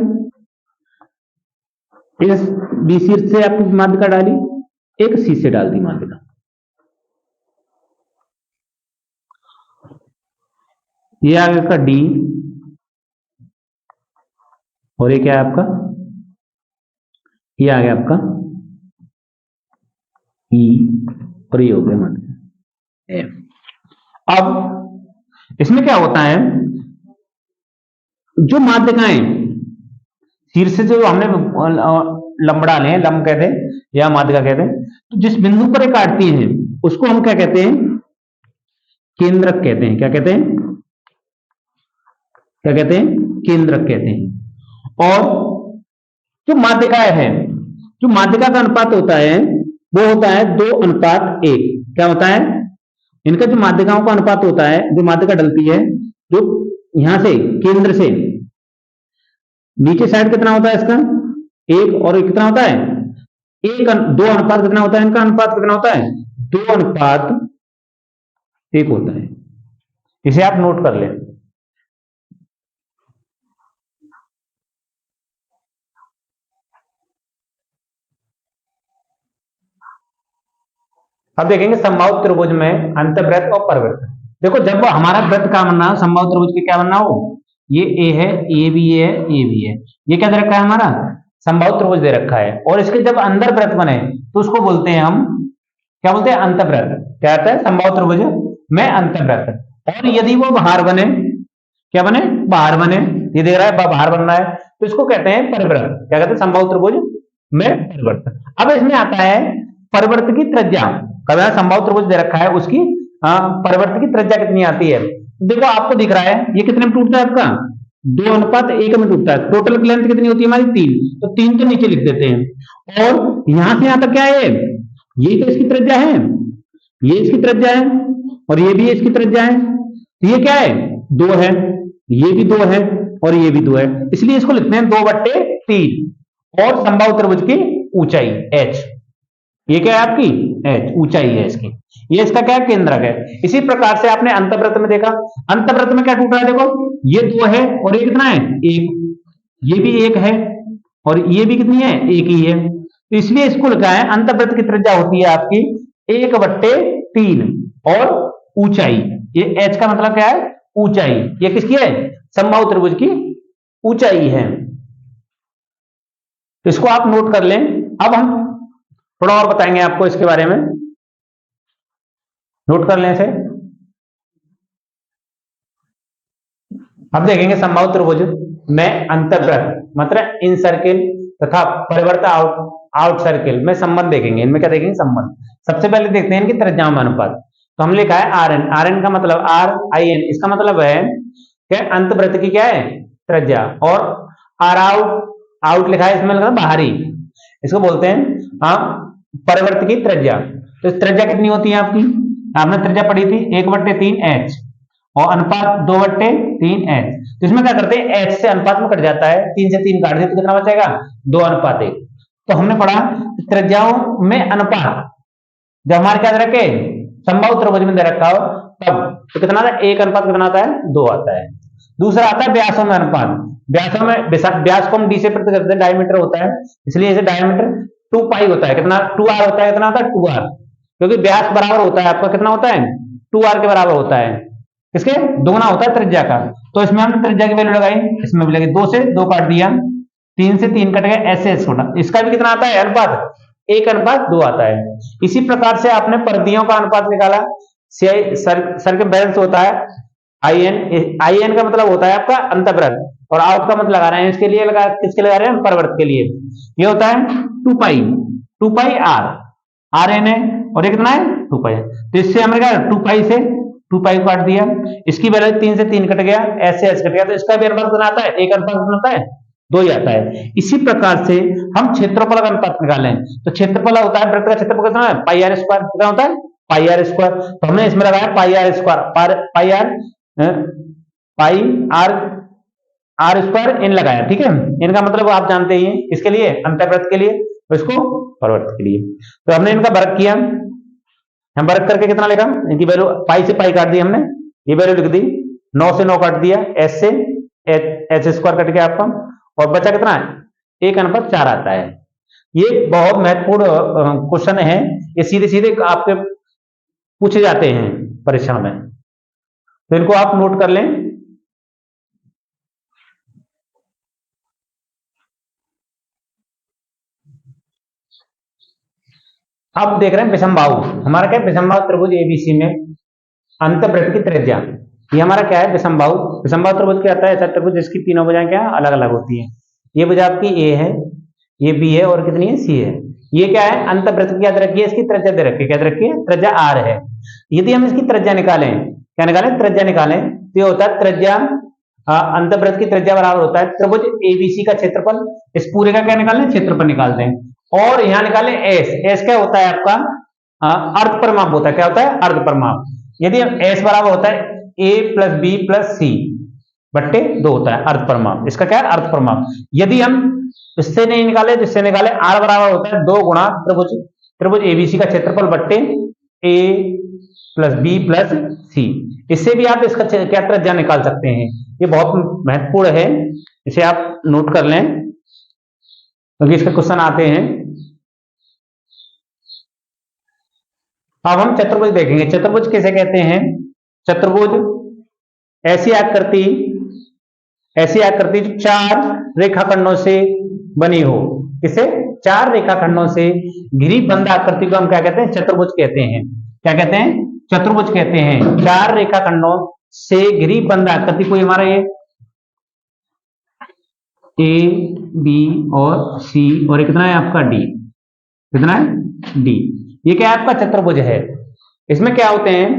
Speaker 1: इस बी सी से आपने माध्यिका डाली, एक सी से डाल दी माध्यिका। ये आ गया आपका डी और ये क्या है आपका, ये आ गया आपका ई और ये हो गया माध्यिका एफ। अब इसमें क्या होता है, जो माध्यिकाएं शीर्ष से जो हमने लंब डाले हैं, लंब कहते हैं या माध्यिका कहते हैं, तो जिस बिंदु पर ये काटती हैं उसको हम क्या कहते हैं, केंद्रक कहते हैं। क्या कहते हैं, क्या कहते हैं, केंद्रक कहते हैं। और जो माध्यिकाएं हैं, जो माध्यिका का अनुपात होता है वो होता है 2:1। क्या होता है, इनका जो माध्यिकाओं का अनुपात होता है, जो माध्यिका डलती है, जो यहां से केंद्र से नीचे साइड कितना होता है इसका, एक, और कितना होता है, एक, दो अनुपात कितना होता है, इनका अनुपात कितना होता है, 2:1 होता है। इसे आप नोट कर लें। अब देखेंगे समबाहु त्रिभुज में अंतःवृत्त और परवृत्त। देखो जब हमारा वृत्त का बनना हो, समबाहु त्रिभुज के क्या बनना हो, ये ए है, ये भी है, ये भी है, ये क्या दे रखा है, हमारा समबाहु त्रिभुज दे रखा है। और इसके जब अंदर वृत्त बने तो उसको बोलते हैं हम, क्या बोलते हैं, अंतःवृत्त। क्या आता है, समबाहु त्रिभुज में अंतःवृत्त। और यदि वो बाहर बने, क्या बने, बाहर बने, ये देख रहा है बाहर बन रहा है, तो इसको कहते हैं परिवृत्त। क्या कहते हैं, समबाहु त्रिभुज में परिवृत्त। अब इसमें आता है परिवृत्त की त्रिज्या। कभी समबाहु त्रिभुज दे रखा है, उसकी परिवृत्त की त्रिज्या कितनी आती है। देखो आपको दिख रहा है ये कितने में टूटता है, आपका 2:1 में टूटता है। टोटल लेंथ कितनी होती है हमारी, 3, तो 3 तो नीचे लिख देते हैं। और यहां से यहां तक क्या है, ये तो इसकी त्रिज्या है, ये इसकी त्रिज्या है, और ये भी इसकी त्रिज्या है। तो ये क्या है, 2 है, ये भी 2 है, और ये भी 2 है, इसलिए इसको लिखते हैं 2/3। और समबाहु त्रिभुज की ऊंचाई h, ये क्या है आपकी h, ऊंचाई है इसकी, ये इसका क्या है, केंद्रक है। इसी प्रकार से आपने अंतःवृत्त में देखा, अंतःवृत्त में क्या टूट रहा है, देखो ये 2 है और ये कितना है, 1, ये भी 1 है और ये भी कितनी है, 1 ही है। तो इसलिए इसको लिखा है अंतःवृत्त की त्रिज्या होती है आपकी 1/3 और ऊंचाई, ये h का मतलब क्या है, ऊंचाई। ये किसकी है, समबाहु त्रिभुज की ऊंचाई है। तो इसको आप नोट कर लें। अब हम थोड़ा और बताएंगे आपको इसके बारे में, नोट कर लें इसे। अब देखेंगे समबाहु त्रिभुज में अंतःवृत्त मतलब इन सर्किल तथा परिवृत्त आउट सर्किल में संबंध देखेंगे। इनमें क्या देखेंगे, संबंध। सबसे पहले देखते हैं इनकी त्रिज्याओं में अनुपात। तो हम लिखा है RN, RN का मतलब RIN, इसका मतलब है क्या, अंतःवृत्त की क्या है, त्रिज्या। और R आउट लिखा है, इसमें लिखा है बाहरी, इसको बोलते हैं परिवृत्त की त्रिज्या। तो त्रिज्या कितनी होती है आपकी, आपने त्रिज्या पढ़ी थी 1/3h और अनुपात 2/3h। तो इसमें क्या करते हैं, h से अनुपात में कट जाता है, 3 से 3 काट दे तो कितना बचेगा, 2:1। तो हमने पढ़ा त्रिज्याओं में अनुपात जब हमारे क्या दे रखे, समबाहु त्रिभुज में दे रखा हो तब, तो कितना आता है, 1 अनुपात कितना आता है, 2 आता है। दूसरा आता है व्यासों में अनुपात। व्यासों में व्यास को हम डी से प्रकट करते हैं, डायमीटर होता है, इसलिए इसे डायमीटर 2 पाई होता है। कितना 2r होता है, कितना होता है 2r, क्योंकि व्यास बराबर होता है आपका कितना होता है 2r के बराबर होता है, इसके दोगुना होता है त्रिज्या का। तो इसमें हमने त्रिज्या की वैल्यू लगाई, इसमें भी लगे 2 से 2 काट दिया, 3 से 3 कट गया, ऐसे छोटा। इसका भी कितना आता है अनुपात 1:2 आता है। इसी प्रकार से आपने परिधियों का अनुपात निकाला, सर के बैलेंस होता है आई एन का मतलब होता है आपका अंतःवृत्त, और आउट का मतलब लगा रहे हैं इसके लिए, किसके लगा रहे हैं परवृत्त के लिए। ये होता है 2 पाई आर एन है, और ये कितना है 2 पाई। तो इससे हमने क्या 2 पाई से 2 पाई को काट दिया, इसकी वैल्यू 3 से 3 कट गया, ऐसे ऐसे कट गया, तो इसका भी अनुपात कितना आता है 1:2 आता है, 2 ही आता है। इसी प्रकार से हम क्षेत्रफल का अनुपात निकालें, तो क्षेत्रफल होता है वृत्त का क्षेत्रफल कितना है पाई आर स्क्वायर, कितना होता है पाई आर स्क्वायर। तो हमने इसमें लगाया pi R square, pi R square इन लगाया, ठीक है। इनका मतलब आप जानते ही हैं, इसके लिए अंतःवृत्त के लिए, तो इसको परवृत्त के लिए। तो हमने इनका वर्ग किया, हम वर्ग करके कितना लिखा, इनकी वैल्यू पाई से पाई काट दी हमने, ये वैल्यू लिख दी, 9 से 9 काट दिया, एच से एच स्क्वायर कट गया आपका, और बचा कितना है 1:4 आता है। ये बहुत महत्वपूर्ण क्वेश्चन है, ये सीधे सीधे आपके पूछे जाते हैं परीक्षा में, तो इनको आप नोट कर लें। अब देख रहे हैं विषमबाहु, हमारा क्या है विषमबाहु त्रिभुज एबीसी में अंतःवृत्त की त्रिज्या, ये हमारा क्या है विषमबाहु। विषमबाहु त्रिभुज क्या आता है, ऐसा त्रिभुज जिसकी तीनों भुजाएं क्या अलग अलग होती हैं। ये भुजा आपकी ए है, ये बी है, और कितनी है सी है। ये क्या है अंतःवृत्त की याद रखिए, इसकी त्रिज्या दे रखी है, क्या दे रखी है त्रिज्या आर है। यदि हम इसकी त्रिज्या निकालें, क्या निकालें त्रिज्या निकालें, तो ये होता है त्रिज्या अंतःवृत्त की त्रिज्या बराबर होता है त्रिभुज एबीसी का क्षेत्रफल। इस पूरे का क्या निकालना है क्षेत्रफल निकालते हैं, और यहां निकालें एस। एस क्या होता है आपका अर्ध परिमाप होता है, क्या होता है अर्ध परिमाप। यदि एस बराबर होता है ए प्लस बी प्लस सी बट्टे 2 होता है अर्ध परिमाप, इसका क्या है अर्ध परिमाप। यदि हम इससे नहीं निकाले, जिससे निकाले आर बराबर होता है 2 गुणा त्रिभुज एबीसी का क्षेत्रफल बट्टे ए प्लस बी प्लस सी। इससे भी आप इसका क्या त्रिज्या निकाल सकते हैं, ये बहुत महत्वपूर्ण है, इसे आप नोट कर लें क्योंकि इसके क्वेश्चन आते हैं। अब हम चतुर्भुज देखेंगे, चतुर्भुज किसे कहते हैं। चतुर्भुज ऐसी आकृति जो 4 रेखाखंडों से बनी हो, किसे 4 रेखाखंडों से घिरी बंद आकृति को हम क्या कहते हैं चतुर्भुज कहते हैं। क्या कहते हैं चतुर्भुज कहते हैं। 4 रेखाखंडों से घिरी बंद आकृति, कोई हमारा ये ए बी और सी, और कितना है आपका डी, कितना है डी, ये क्या है आपका चतुर्भुज है। इसमें क्या होते हैं,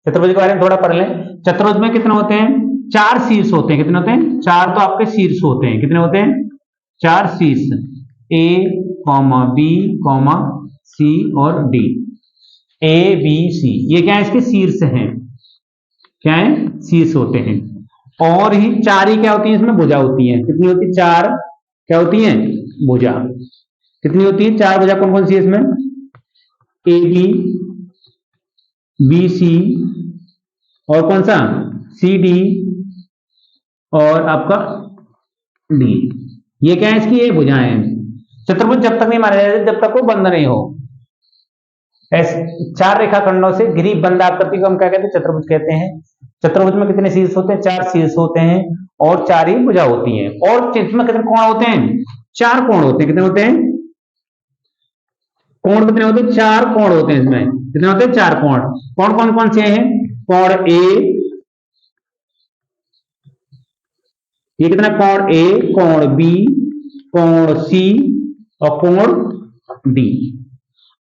Speaker 1: चतुर्भुज के बारे में थोड़ा पढ़ लें। चतुर्भुज में कितने होते हैं 4 शीर्ष होते हैं, कितने होते हैं 4 तो आपके शीर्ष होते हैं, कितने होते हैं 4 शीर्ष, ए बी सी और डी, ए बी सी, ये क्या है इसके शीर्ष हैं, क्या है शीर्ष होते हैं। और ही 4 ही क्या होती है इसमें भुजा होती है, कितनी होती है 4 क्या होती है भुजा, कितनी होती है 4 भुजा, कौन कौन सी है इसमें ए बी सी और कौन सा सी डी और आपका डी, ये क्या है इसकी ये भुजाएं हैं। चतुर्भुज जब तक नहीं माना जाता जब तक वो बंद नहीं हो। 4 रेखाखंडों से घिरी बंद आकृति को हम क्या कहते हैं चतुर्भुज कहते हैं। चतुर्भुज में कितने शीर्ष होते हैं 4 शीर्ष होते हैं और 4 ही भुजा होती हैं। और इसमें कितने कोण होते हैं 4 कोण होते हैं, कितने होते हैं कोण कितने होते हैं 4 कोण होते हैं। इसमें कितने होते हैं 4 कोण। कोण कौन कौन से हैं, कोण ए, ये कितना कोण ए, कोण बी, कोण सी और कोण डी।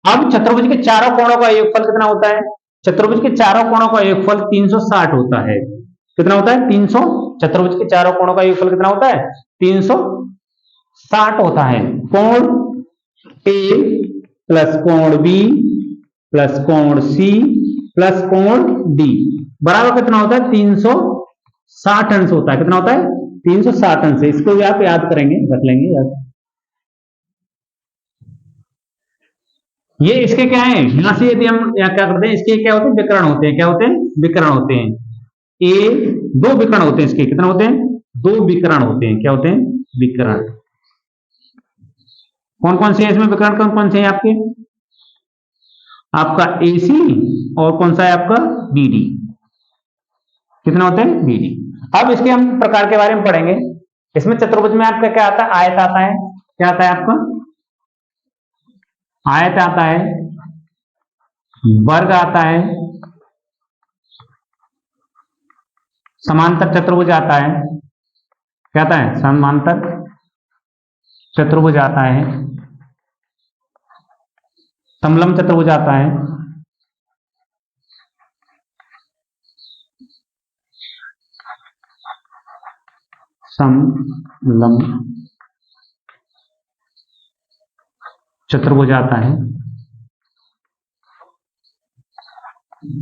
Speaker 1: अब चतुर्भुज के चारों कोणों का योगफल कितना होता है, चतुर्भुज के चारों कोणों का योगफल 360 होता है, कितना होता है 300। चतुर्भुज के चारों कोणों का योगफल कितना होता है 360 होता है। कोण ए प्लस कोण बी प्लस कोण सी प्लस कोण डी बराबर कितना होता है 360 अंश होता है, कितना होता है 360 अंश। इसको भी आप याद करेंगे, रख लेंगे याद। ये इसके क्या है, यहां से यदि हम यहाँ क्या करते हैं इसके क्या होते हैं विकर्ण होते हैं, क्या होते हैं विकर्ण होते हैं। ए दो विकर्ण होते हैं इसके, कितने होते हैं? दो विकर्ण होते हैं। क्या होते हैं? विकर्ण। कौन कौन से हैं इसमें विकर्ण? कौन कौन से हैं आपके? आपका AC और कौन सा है आपका? BD। कितने होते हैं? BD। अब इसके हम प्रकार के बारे में पढ़ेंगे। इसमें चतुर्भुज में आपका क्या आता है? आयत आता है। क्या आता है आपका? आयत आता है, वर्ग आता है, समांतर चतुर्भुज आता है। क्या आता है? समांतर चतुर्भुज आता है, समलंब चतुर्भुज आता है, समलंब चतुर्भुज आता है,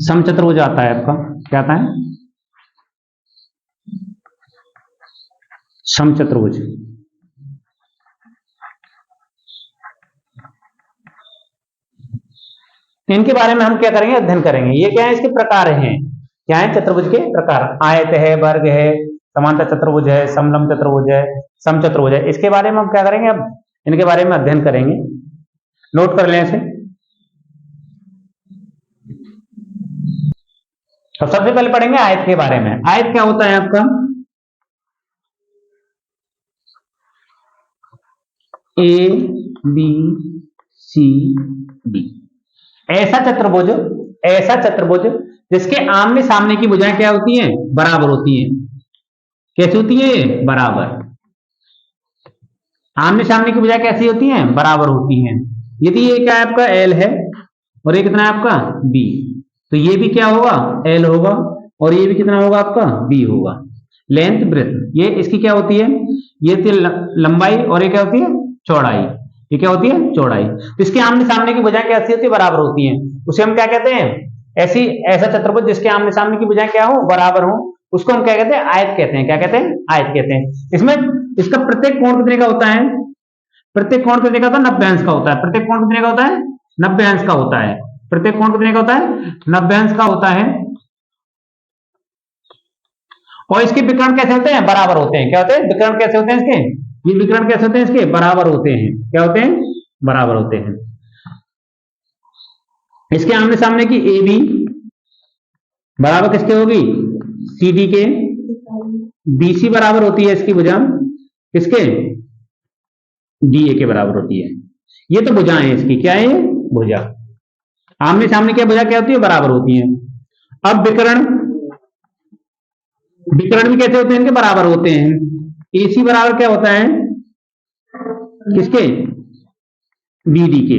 Speaker 1: समचतुर्भुज आता है आपका। क्या आता है? समचतुर्भुज। इनके बारे में हम क्या करेंगे? अध्ययन करेंगे। ये क्या है? इसके प्रकार हैं। क्या है? चतुर्भुज के प्रकार। आयत है, वर्ग है, समांतर चतुर्भुज है, समलंब चतुर्भुज है, समचतुर्भुज है। इसके बारे में हम क्या करेंगे? अब इनके बारे में अध्ययन करेंगे। नोट कर लें इसे। तो सबसे पहले पढ़ेंगे आयत के बारे में। आयत क्या होता है आपका? ABCD ऐसा चतुर्भुज जिसके आमने सामने की भुजाएं क्या होती हैं? बराबर होती हैं। कैसी होती है? बराबर। आमने सामने की भुजाएं कैसी होती हैं? बराबर होती हैं। यदि ये क्या है आपका? L है और ये कितना है आपका? B, तो ये भी क्या होगा? L होगा और ये भी कितना होगा आपका? B होगा। लेंथ ब्रेथ ये इसकी क्या होती है? ये होती है लंबाई और ये क्या होती है? चौड़ाई। ये क्या होती है? चौड़ाई। तो इसके आमने सामने की भुजाएं कैसी होती है? बराबर होती हैं। उसे हम क्या कहते हैं? ऐसा चतुर्भुज जिसके आमने सामने की भुजाएं क्या हो? बराबर हो, उसको हम क्या कहते हैं? आयत कहते हैं। क्या कहते हैं? आयत कहते हैं। इसमें इसका प्रत्येक कोण कितने का होता है? प्रत्येक कोण कितने का होता है? 90 अंश का होता है। प्रत्येक कोण कितने का होता है? 90 अंश का होता है। प्रत्येक कोण कितने का होता है? 90 अंश का होता है। और इसके विकर्ण कैसे होते हैं? बराबर होते हैं। क्या होते हैं? विकर्ण कैसे होते हैं इसके? ये विकर्ण कैसे होते हैं इसके? बराबर होते हैं। क्या होते हैं? बराबर होते हैं। इसके आमने सामने की AB बराबर किसके होगी? CD के। BC बराबर होती है इसकी भुजा किसके? DA के बराबर होती है। ये तो भुजाएं हैं इसकी। क्या है ये? भुजा। आमने सामने की भुजा क्या होती है? बराबर होती है। अब विकर्ण भी कैसे होते हैं? इनके बराबर होते हैं। AC बराबर क्या होता है? किसके? BD के।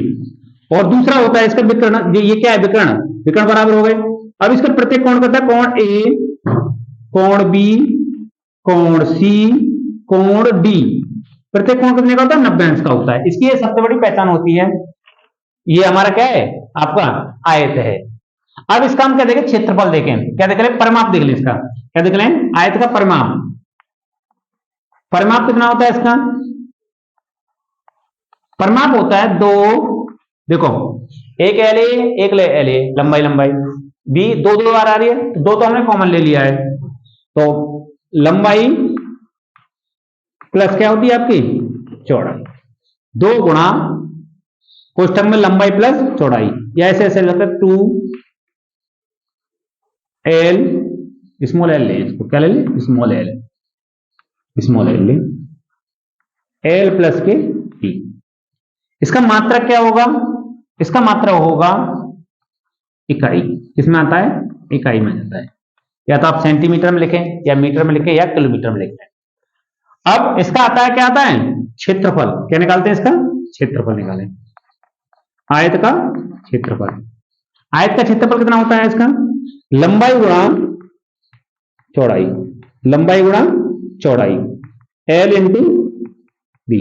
Speaker 1: और दूसरा होता है इसका विकर्ण। ये क्या है? विकर्ण बराबर हो गए। अब इसका प्रत्येक कोण करता है कोण A, कोण B, कोण C, कोण D। प्रत्येक कोण कितने का होता है? 90 अंश का होता है। इसकी ये सबसे बड़ी पहचान होती है। ये हमारा क्या है? आपका आयत है। अब इसका हम क्या देखें? क्षेत्रफल देखें। क्या देख लें? परिमाप देख लें इसका। क्या देख लें? आयत का परिमाप। परिमाप कितना होता है इसका? परिमाप होता है दो, देखो एक LA एक LA लंबाई B दो बार आ रही है, तो दो तो हमने कॉमन ले लिया है। तो लंबाई प्लस क्या होती है आपकी? चौड़ाई। 2 गुणा कोष्ठक में लंबाई प्लस चौड़ाई, या ऐसे लगता है 2L स्मॉल l ले, इसको क्या ले ले? स्मॉल l ले, L प्लस के T। इसका मात्रक क्या होगा? इसका मात्रक होगा इकाई। किसमें आता है? इकाई में आता है। या तो आप सेंटीमीटर में लिखें, या मीटर में लिखें, या किलोमीटर में लिखें। अब इसका आता है, क्या आता है? क्षेत्रफल। क्या निकालते हैं इसका? क्षेत्रफल निकालें। आयत का क्षेत्रफल। आयत का क्षेत्रफल कितना होता है इसका? लंबाई गुणा चौड़ाई, लंबाई गुणा चौड़ाई, L इंटू B।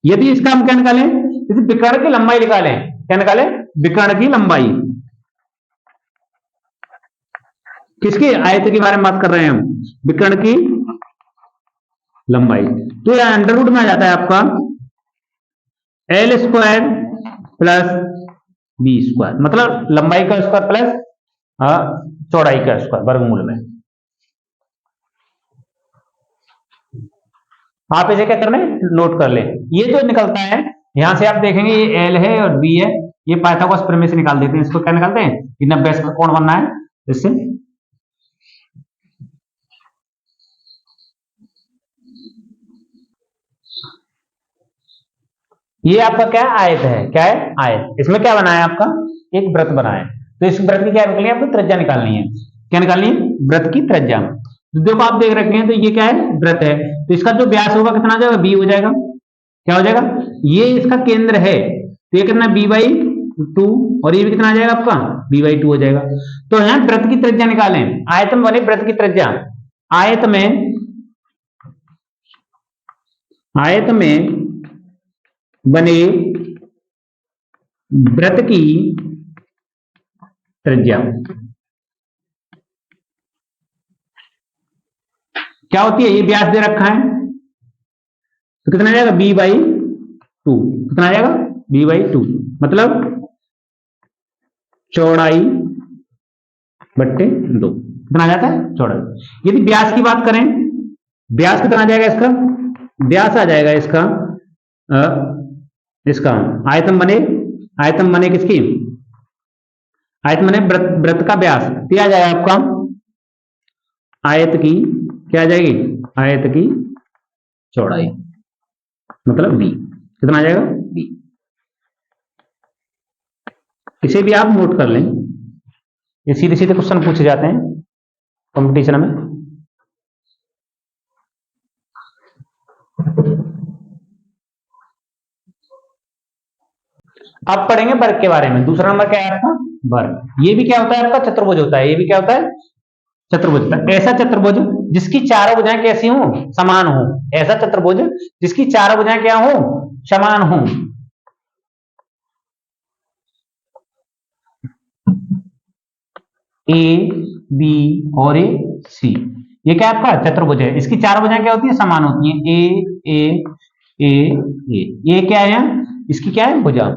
Speaker 1: यदि इसका हम क्या निकालें? जैसे विकर्ण की लंबाई निकालें। क्या निकालें? विकर्ण की लंबाई। किसकी? आयत के बारे में बात कर रहे हैं हम। विकर्ण की लंबाई, तो यह अंडर रूट में आ जाता है आपका L square plus B square, मतलब लंबाई का स्क्वायर प्लस चौड़ाई का स्क्वायर वर्गमूल में। आप इसे क्या करना है, नोट कर ले। ये जो निकलता है यहां से आप देखेंगे ये एल है और बी है, ये पाइथागोरस प्रमेय से निकाल देते हैं। इसको क्या निकालते हैं, कि 90 का कोण बनना है इससे। ये आपका क्या है, आयत है। क्या है, आयत। इसमें क्या बनाया आपका, एक व्रत बनाया। तो इस व्रत की क्या निकलनी है, आपको त्रिज्या निकालनी है। क्या निकालनी है, व्रत की त्रिज्या। तो देखो आप देख रखे हैं, तो ये क्या है, व्रत है। तो इसका जो व्यास होगा कितना हो जाएगा, बी हो जाएगा। क्या हो जाएगा, ये इसका केंद्र है, तो ये कितना, बी बाई 2, और ये भी कितना आ जाएगा आपका, बी बाई 2 हो जाएगा। तो यहां व्रत की त्रिज्या निकालें, आयत में बने व्रत की त्रिज्या। आयत में बने व्रत की त्रिज्या क्या होती है, ये व्यास दे रखा है, तो कितना आ जाएगा, बी बाई 2। कितना आ जाएगा, बी बाई 2, मतलब चौड़ाई बट्टे 2। कितना आ जाता है, चौड़ाई। यदि व्यास की बात करें, व्यास कितना आ जाएगा इसका, व्यास आ जाएगा इसका इसका आयतन बने किसकी, आयतन बने व्रत का व्यास, क्या आ जाएगा आपका, आयत की क्या आ जाएगी, आयत की चौड़ाई, मतलब बी। कितना आ जाएगा, बी। इसे भी आप नोट कर लें, ये सीधे सीधे क्वेश्चन पूछे जाते हैं कंपटीशन में। अब पढ़ेंगे वर्ग के बारे में। दूसरा नंबर क्या है आपका, वर्ग। ये भी क्या होता है आपका, चतुर्भुज होता है। ये भी क्या होता है, चतुर्भुज होता है। ऐसा चतुर्भुज जिसकी चारों भुजाएं कैसी हो, समान हो। ऐसा चतुर्भुज जिसकी चारों भुजाएं क्या हो, समान हो। ए बी और ए सी, ये क्या आपका चतुर्भुज है। इसकी चार भुजाएं क्या होती है, समान होती हैं। ए ए ए ये क्या है, इसकी क्या है, भुजा।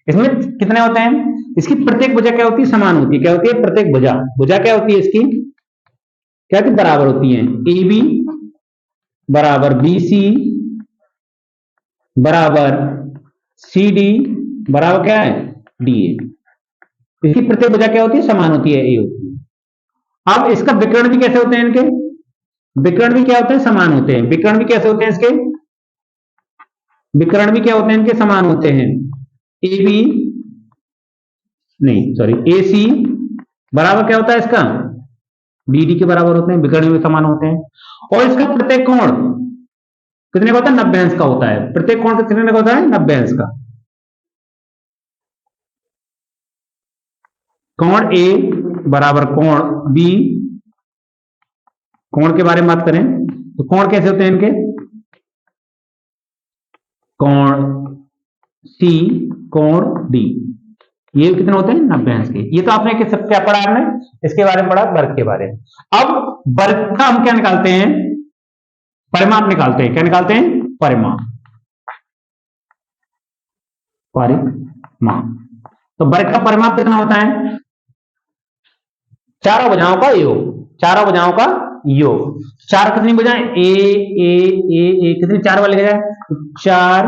Speaker 1: इसमें कितने होते हैं, इसकी प्रत्येक भुजा क्या होती है, समान होती है। क्या होती है, प्रत्येक भुजा, भुजा क्या होती है इसकी, क्या होती है, बराबर होती है। ए बी बराबर बी सी बराबर सी डी बराबर क्या है, डी ए। इसकी प्रत्येक भुजा क्या होती है, समान होती है, ए होती है। अब इसका विकर्ण भी कैसे होते हैं, इनके विकर्ण भी क्या होते हैं, समान होते हैं। विकर्ण भी कैसे होते हैं इसके, विकर्ण भी क्या होते हैं इनके, समान होते हैं। ए बी नहीं सॉरी ए सी बराबर क्या होता है इसका, बी डी के बराबर होते हैं। विकर्ण भी समान होते हैं। और इसका प्रत्येक कोण कितने का होता है, 90 अंश का होता है। प्रत्येक कोण कितने का होता है, 90 अंश का। कोण ए बराबर कोण बी, कोण के बारे में बात करें तो कोण कैसे होते हैं इनके, कोण सी कोण डी, ये कितने होते हैं, 90 अंश के। ये तो आपने क्या पढ़ा, आपने इसके बारे में पढ़ा, वर्ग के बारे में। अब वर्ग का हम क्या निकालते हैं, परिमाप निकालते हैं। क्या निकालते हैं, परिमाप। परिमाप, तो वर्ग का परिमाप कितना होता है, चारों भुजाओं का योग। चारों भुजाओं का योग। चार कितनी भुजाएं, ए कितनी, चार वाले जाए, 4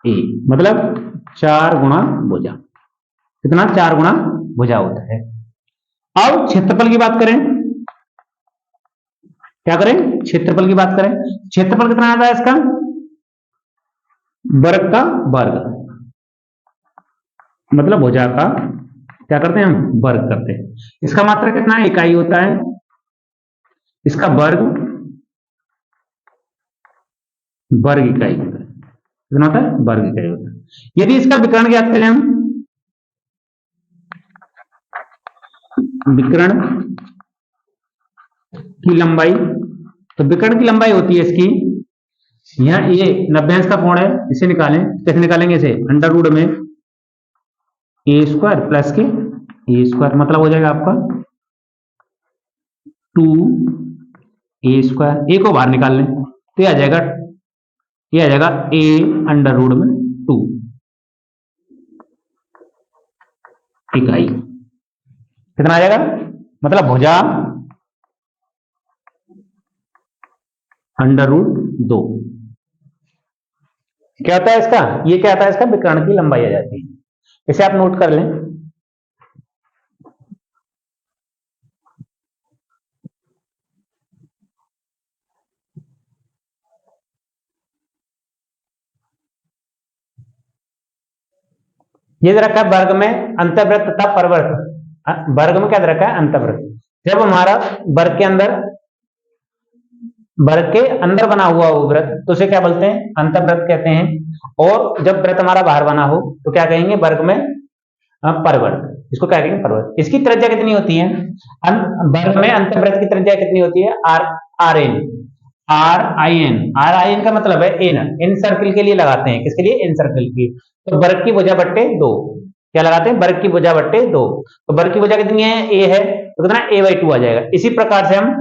Speaker 1: ए, मतलब 4 गुणा भुजा। कितना, 4 गुणा भुजा होता है। अब क्षेत्रफल की बात करें, क्या करें, क्षेत्रफल की बात करें। क्षेत्रफल कितना आता है इसका, वर्ग का वर्ग, मतलब भुजा का क्या करते हैं हम, वर्ग करते हैं। इसका मात्रा कितना है, इकाई होता है। इसका वर्ग वर्ग इकाई होता है। कितना होता है, वर्ग इकाई होता है। यदि इसका विकर्ण ज्ञात करें हम, विकर्ण की लंबाई, तो विकर्ण की लंबाई होती है इसकी, यहां ये 90 अंश का कोण है, इसे निकालें। कैसे निकालेंगे इसे, अंडर रूट में ए स्क्वायर प्लस के ए स्क्वायर, मतलब हो जाएगा आपका 2 ए स्क्वायर। ए को बाहर निकाल लें तो ये आ जाएगा, ये आ जाएगा ए अंडर रूट में 2 इकाई। कितना आ जाएगा, मतलब भुजा अंडर रूट 2 क्या होता है इसका, ये क्या होता है इसका, विकर्ण की लंबाई आ जाती है। इसे आप नोट कर लें। ये दे रखा है वर्ग में अंतर्वृत्त तथा परवर्त। वर्ग में क्या दे रखा है, अंतर्वृत्त। जब हमारा वर्ग के अंदर बना हुआ हो वृत्त तो उसे क्या बोलते हैं, अंतर्वृत्त कहते हैं। और जब वृत्त हमारा बाहर बना हो तो क्या कहेंगे, वर्ग में परवर्त। इसको क्या कहेंगे, परवर्त। इसकी त्रिज्या कितनी होती है, वर्ग में अंतर्वृत्त की त्रिज्या कितनी होती है, R N, R I N का मतलब है इन सर्किल के लिए लगाते हैं, किसके लिए, इन सर्किल की। तो वर्ग की भुजा बट्टे 2, क्या लगाते हैं, वर्ग की भुजा बट्टे 2। तो वर्ग की भुजा कितनी है, ए है, तो कितना a/2 आ जाएगा। इसी प्रकार से हम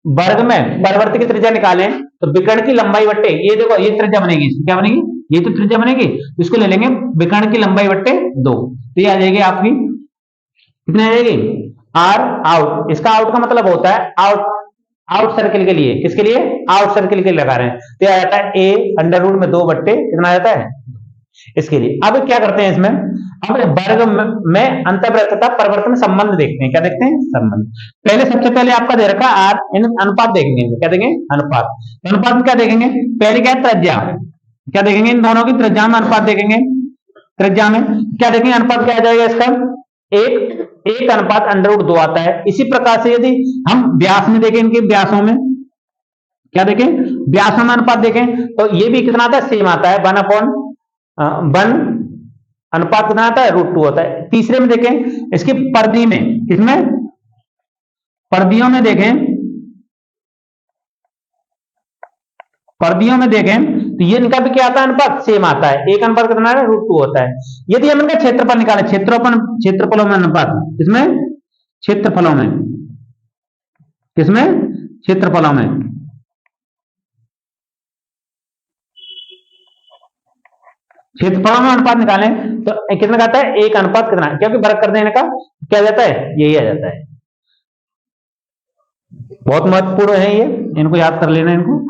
Speaker 1: वर्ग में परिवर्त की त्रिज्या निकालें तो विकर्ण की लंबाई बट्टे, ये देखो ये त्रिज्या बनेगी, क्या बनेगी, ये तो त्रिज्या बनेगी, इसको ले लेंगे विकर्ण की लंबाई बट्टे 2, तो ये आ जाएगी आपकी, कितनी आ जाएगी, आर आउट। इसका आउट का मतलब होता है आउट सर्किल के लिए, किसके लिए, आउट सर्किल के लिए लगा रहे हैं, तो आ जाता है a अंडर रूट में 2 बट्टे कितना आ जाता है, इसके लिए। अब क्या करते हैं इसमें, अब वर्ग में अंतर्वृत्त तथा परिवर्त में संबंध देखते हैं, क्या देखते हैं, संबंध। पहले सबसे पहले आपका दे रखा आर इन अनुपात देखेंगे, क्या देखेंगे, अनुपात। अनुपात में क्या देखेंगे, पहले क्या है, त्रिज्या, क्या देखेंगे, इन दोनों की त्रिज्या में अनुपात देखेंगे। त्रिज्या में क्या देखेंगे, अनुपात क्या आ जाएगा इसका, एक अनुपात अंडर रूट 2 आता है। इसी प्रकार से यदि हम व्यास में देखें, इनके व्यासों में क्या देखें, व्यासों में अनुपात देखें तो ये भी कितना आता है, सेम आता है, 1/1 अनुपात कितना आता है, √2 होता है। तीसरे में देखें इसकी परिधि में, किसमें, परिधियों में देखें, परिधियों में देखें तो ये इनका भी क्या आता है, अनुपात सेम आता है, एक अनुपात कितना है, √2 होता है। यदि हम इनका क्षेत्रफल निकालें, क्षेत्रफलों में अनुपात, किसमें, क्षेत्रफलों में, किसमें, क्षेत्रफलों में, क्षेत्रफलों में अनुपात निकालें तो कितना आता है, एक अनुपात कितना, क्योंकि वर्ग कर देने का क्या जाता है, यही आ जाता है। बहुत महत्वपूर्ण है ये, इनको याद कर लेना। इनको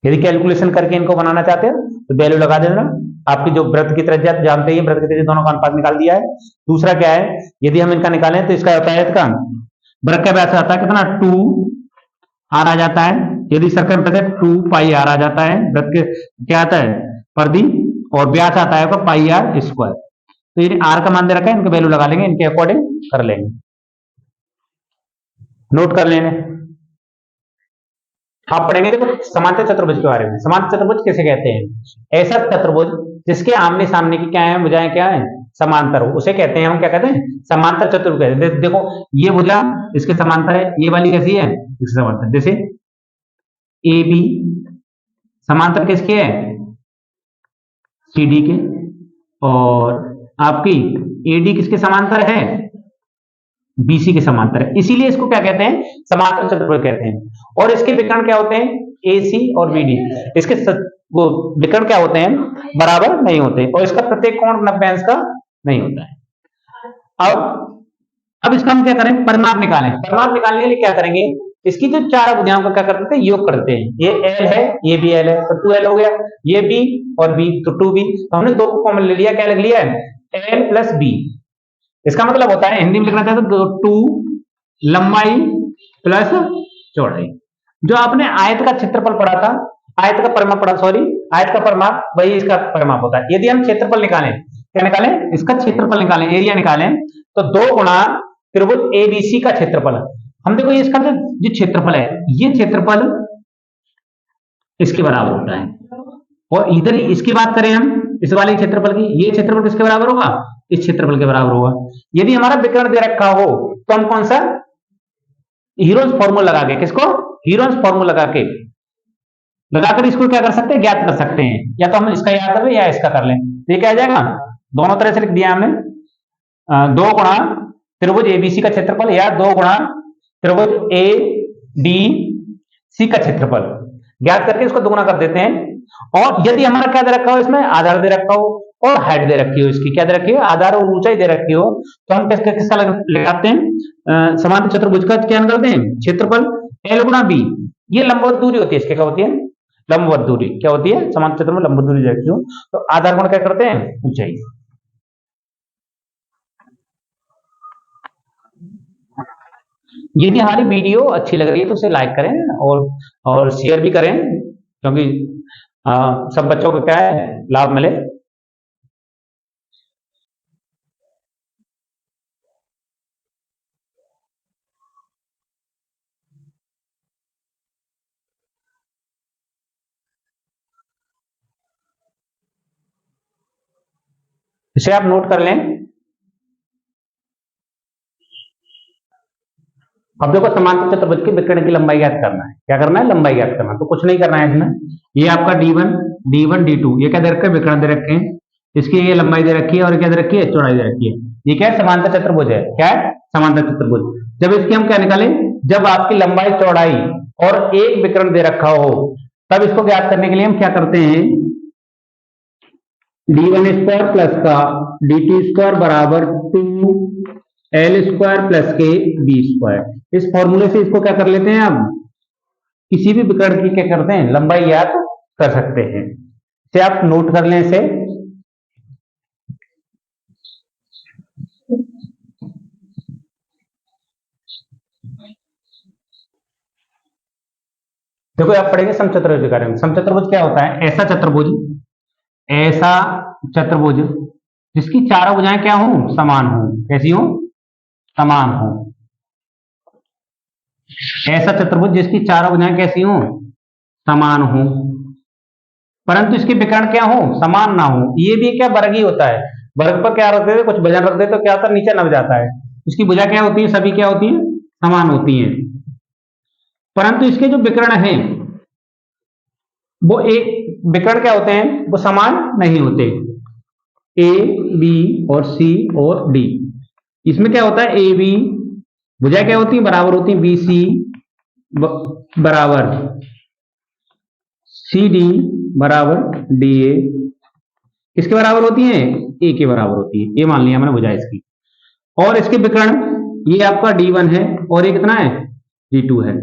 Speaker 1: यदि कैलकुलेशन करके इनको बनाना चाहते हैं तो वैल्यू लगा देना। आपकी जो वृत्त की त्रिज्या जानते ही, वृत्त की त्रिज्या दोनों का अनुपात निकाल दिया है। दूसरा क्या है, यदि हम इनका निकालें तो इसका होता है, इसका वृत्त का व्यास आता है कितना, 2r आ जाता है। यदि सर्कल पे 2πr आ जाता है, वृत्त के क्या आता है, परिधि, और व्यास आता है πr²। तो ये r का मान दे रखा है, इनका वैल्यू लगा लेंगे, इनके अकॉर्डिंग कर लेंगे, नोट कर लेंगे। आप पढ़ेंगे देखो समांतर चतुर्भुज के बारे में। समांतर चतुर्भुज किसे कहते हैं, ऐसा चतुर्भुज जिसके आमने सामने की क्या है, भुजाएं क्या है, समांतर हो, उसे कहते हैं, हम क्या कहते हैं, समांतर चतुर्भुज कहते हैं। देखो ये भुजा इसके समांतर है, ये वाली कैसी है, इसके समांतर, जैसे ए बी समांतर किसके है, सी डी के, और आपकी ए डी किसके समांतर है, बीसी के समांतर है, इसीलिए इसको क्या कहते हैं, समांतर चतुर्भुज कहते हैं। और इसके विकर्ण क्या होते हैं, AC और BD, इसके वो विकर्ण क्या होते हैं, बराबर नहीं होते, और इसका प्रत्येक कोण 90 अंश का नहीं होता है। अब इसका हम क्या करें, परिमाप निकालें। परिमाप निकालने के लिए क्या करेंगे, इसकी जो चार भुजाओं का क्या करते हैं, योग करते हैं। ये L है, ये भी L है, तो 2L हो गया, ये B और B तो 2B, तो हमने 2 को कॉमन ले लिया, क्या लिख लिया है, L + B। इसका मतलब होता है, हिंदी में लिखना चाहते तो 2 लंबाई प्लस चौड़ाई। जो आपने आयत का क्षेत्रफल पढ़ा था, आयत का परिमाप पढ़ा, सॉरी आयत का परिमाप, वही इसका परिमाप होता है। यदि हम क्षेत्रफल निकालें, क्या निकालें, इसका क्षेत्रफल निकालें, एरिया निकालें, तो 2 गुणा त्रिभुज ABC का क्षेत्रफल। हम देखो इसका जो क्षेत्रफल है, ये क्षेत्रफल इसके बराबर होता है, और इधर इसकी बात करें हम, इस वाले क्षेत्रफल की, ये क्षेत्रफल किसके बराबर होगा, इस क्षेत्रफल के बराबर होगा। यदि हमारा विकर्ण दे रखा हो तो हम कौन सा, हीरोन्स फॉर्मूला लगा के, किसको, हीरोन्स फॉर्मूला लगाकर इसको क्या कर सकते हैं, ज्ञात कर सकते हैं। या तो हम इसका याद कर लें या इसका कर लें, तो ये क्या आ जाएगा, दोनों तरह से लिख दिया हमने, 2 गुणा त्रिभुज ABC का क्षेत्रफल, या 2 गुणा त्रिभुज ABC का क्षेत्रफल, ज्ञात करके इसको दोगुना कर देते हैं। और यदि हमारा क्या दे रखा हो, इसमें आधार दे रखा हो और हाइट दे रखी हो, इसकी क्या दे रखी हो, आधार और ऊंचाई दे रखी हो, तो हम किसका लगाते हैं, समांतर चतुर्भुज का क्या निकालते हैं, क्षेत्रफल L गुणा B। ये लंबवत दूरी होती है, इसके क्या होती है, लंबवत दूरी क्या होती है, समांतर चतुर्भुज में लंबवत दूरी दे रखी हो, तो आधार गुणा क्या करते हैं, ऊंचाई। यदि हमारी वीडियो अच्छी लग रही है तो उसे लाइक करें और शेयर भी करें, क्योंकि सब बच्चों को क्या है, लाभ मिले। इसे आप नोट कर लें। अब देखो, समांतर चतुर्भुज के विकर्ण की लंबाई ज्ञात करना है, क्या करना है, लंबाई ज्ञात करना, तो कुछ नहीं करना है इसमें। ये आपका D1 D2 ये क्या दे रखे हैं, विकर्ण दे रखे हैं, इसकी ये लंबाई दे रखी है और क्या दे रखी है, चौड़ाई दे रखी है। ये क्या है, समांतर चतुर्भुज है, क्या है, समांतर चतुर्भुज। जब इसकी हम क्या निकालें, जब आपकी लंबाई चौड़ाई और एक विकर्ण दे रखा हो, तब इसको ज्ञात करने के लिए हम क्या करते हैं, D1² प्लस का D2² बराबर 2L² प्लस के B²। इस फॉर्मूले से इसको क्या कर लेते हैं, अब किसी भी विकर्ण की क्या करते हैं, लंबाई ज्ञात कर सकते हैं। इसे आप नोट कर लें इसे। देखो आप पढ़ेंगे समचतुर्भुज के बारे में। समचतुर्भुज क्या होता है, ऐसा चतुर्भुज जिसकी चारों भुजाएं क्या हो, समान हो, कैसी हो, समान हो। ऐसा चतुर्भुज जिसकी चारों भुजाएं कैसी हो, समान हो, परंतु इसके विकर्ण क्या हो, समान ना हो। ये भी क्या वर्ग ही होता है, वर्ग पर क्या रख देते, कुछ वजन रख देते तो क्या होता है, नीचे नम जाता है। इसकी भुजा क्या होती है, सभी क्या होती है, समान होती हैं, परंतु इसके जो विकर्ण हैं वो एक विकर्ण क्या होते हैं, वो समान नहीं होते। ए बी और सी और डी, इसमें क्या होता है, ए बी भुजा क्या होती है, बराबर होती है, बी सी बराबर सी डी बराबर डी ए, किसके बराबर होती है, ए के बराबर होती है। ये मान लिया मैंने भुजा इसकी। और इसके विकर्ण ये आपका D1 है और ये कितना है, D2 है।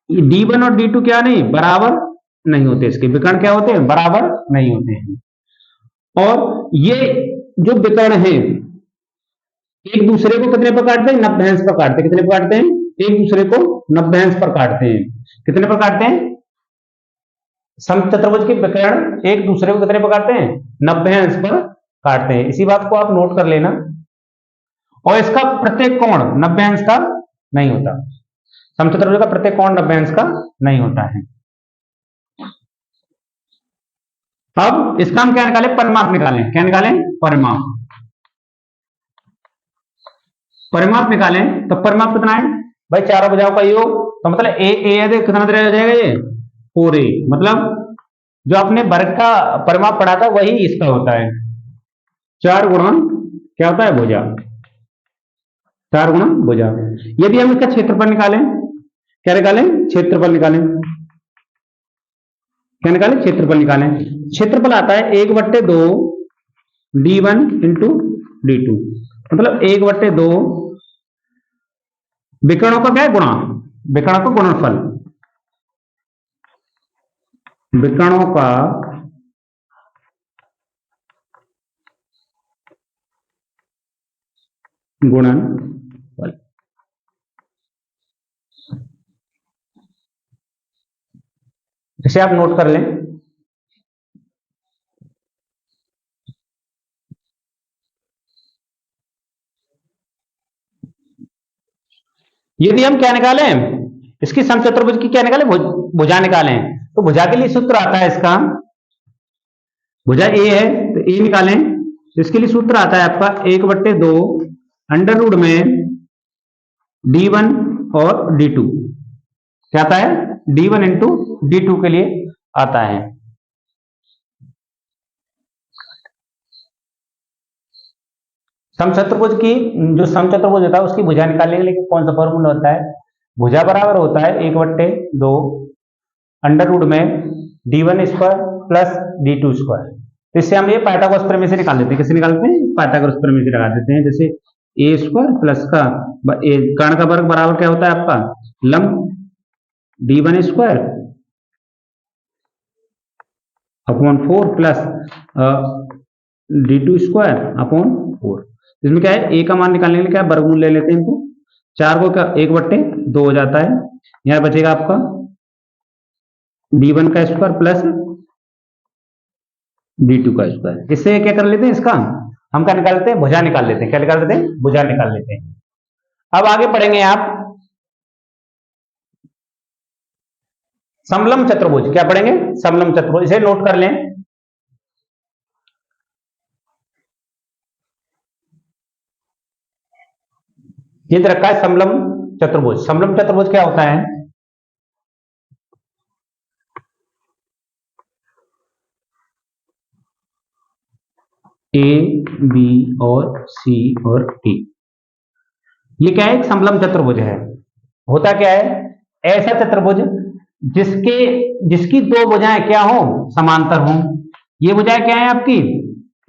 Speaker 1: D1 और D2 क्या नहीं, बराबर नहीं होते, इसके विकर्ण क्या होते हैं, बराबर नहीं होते हैं। और ये जो विकर्ण है एक दूसरे को कितने पर काटते हैं, 90 अंश पर काटते हैं। कितने पर काटते हैं, एक दूसरे को 90 अंश पर काटते हैं। कितने पर काटते हैं, समचतुर्भुज के विकर्ण एक दूसरे को कितने पर काटते हैं, 90 अंश पर काटते हैं। इसी बात को आप नोट कर लेना। और इसका प्रत्येक कोण 90 अंश का नहीं होता, समचतुर्भुज का प्रत्येक कोण 90 अंश का नहीं होता है। अब इसका हम क्या निकालें, परिमाप निकालें। क्या निकालें, परिमाप। परिमाप निकालें तो परिमाप कितना है भाई, चारों भुजाओं का योग, तो मतलब ए कितना हो जाएगा, ये 4a। मतलब जो आपने वर्ग का परिमाप पढ़ा था वही इसका होता है, 4 गुणा क्या होता है, भुजा, 4 गुणा भुजा। यदि हम इसका क्षेत्रफल निकालें, क्या निकालें, क्षेत्रफल निकालें, क्या निकालें, क्षेत्रफल निकालें। क्षेत्रफल आता है 1/2 D1 इंटू D2, मतलब 1/2 विकर्णों का क्या है, गुणा, विकर्णों का गुणनफल, विकर्णों का गुणनफल। इसे आप नोट कर लें। यदि हम क्या निकालें, इसकी समचतुर्भुज की क्या निकालें, भुजा निकालें, तो भुजा के लिए सूत्र आता है इसका, भुजा ए है तो ए निकालें, इसके लिए सूत्र आता है आपका 1/2 अंडर रूट में D1 और D2, क्या आता है, D1 इंटू D2 के लिए आता है। समचतुर्भुज की जो समचतुर्भुज होता है उसकी भुजा निकालने के लिए कौन सा फॉर्मूला होता है, भुजा बराबर होता है 1/2 अंडर रूट में D1² प्लस D2²। तो इससे हम ये पाइथागोरस प्रमेय से निकाल देते हैं। किसे निकालते हैं? पाइथागोरस प्रमेय से लगा देते हैं। जैसे ए स्क्वायर प्लस का कर्ण का वर्ग बराबर क्या होता है आपका? लंब d1 square upon 4 plus d2 square upon 4। इसमें क्या है? ए का मान निकालने के लिए क्या वर्गमूल ले लेते हैं इनको। 4 को क्या 1/2 हो जाता है। यहां बचेगा आपका d1 का स्क्वायर प्लस d2 का स्क्वायर। इससे क्या कर लेते हैं? इसका हम क्या निकाल लेते हैं? भुजा निकाल लेते हैं। क्या निकाल लेते हैं? भुजा निकाल लेते हैं। अब आगे पढ़ेंगे आप समलंब चतुर्भुज। क्या पढ़ेंगे? समलंब चतुर्भुज। इसे नोट कर लें। ये रखा है समलंब चतुर्भुज। समलंब चतुर्भुज क्या होता है? ए बी और सी और डी। ये क्या है? एक समलंब चतुर्भुज है। होता क्या है? ऐसा चतुर्भुज जिसकी दो भुजाएं क्या हो? समांतर हो। ये भुजाएं क्या है आपकी?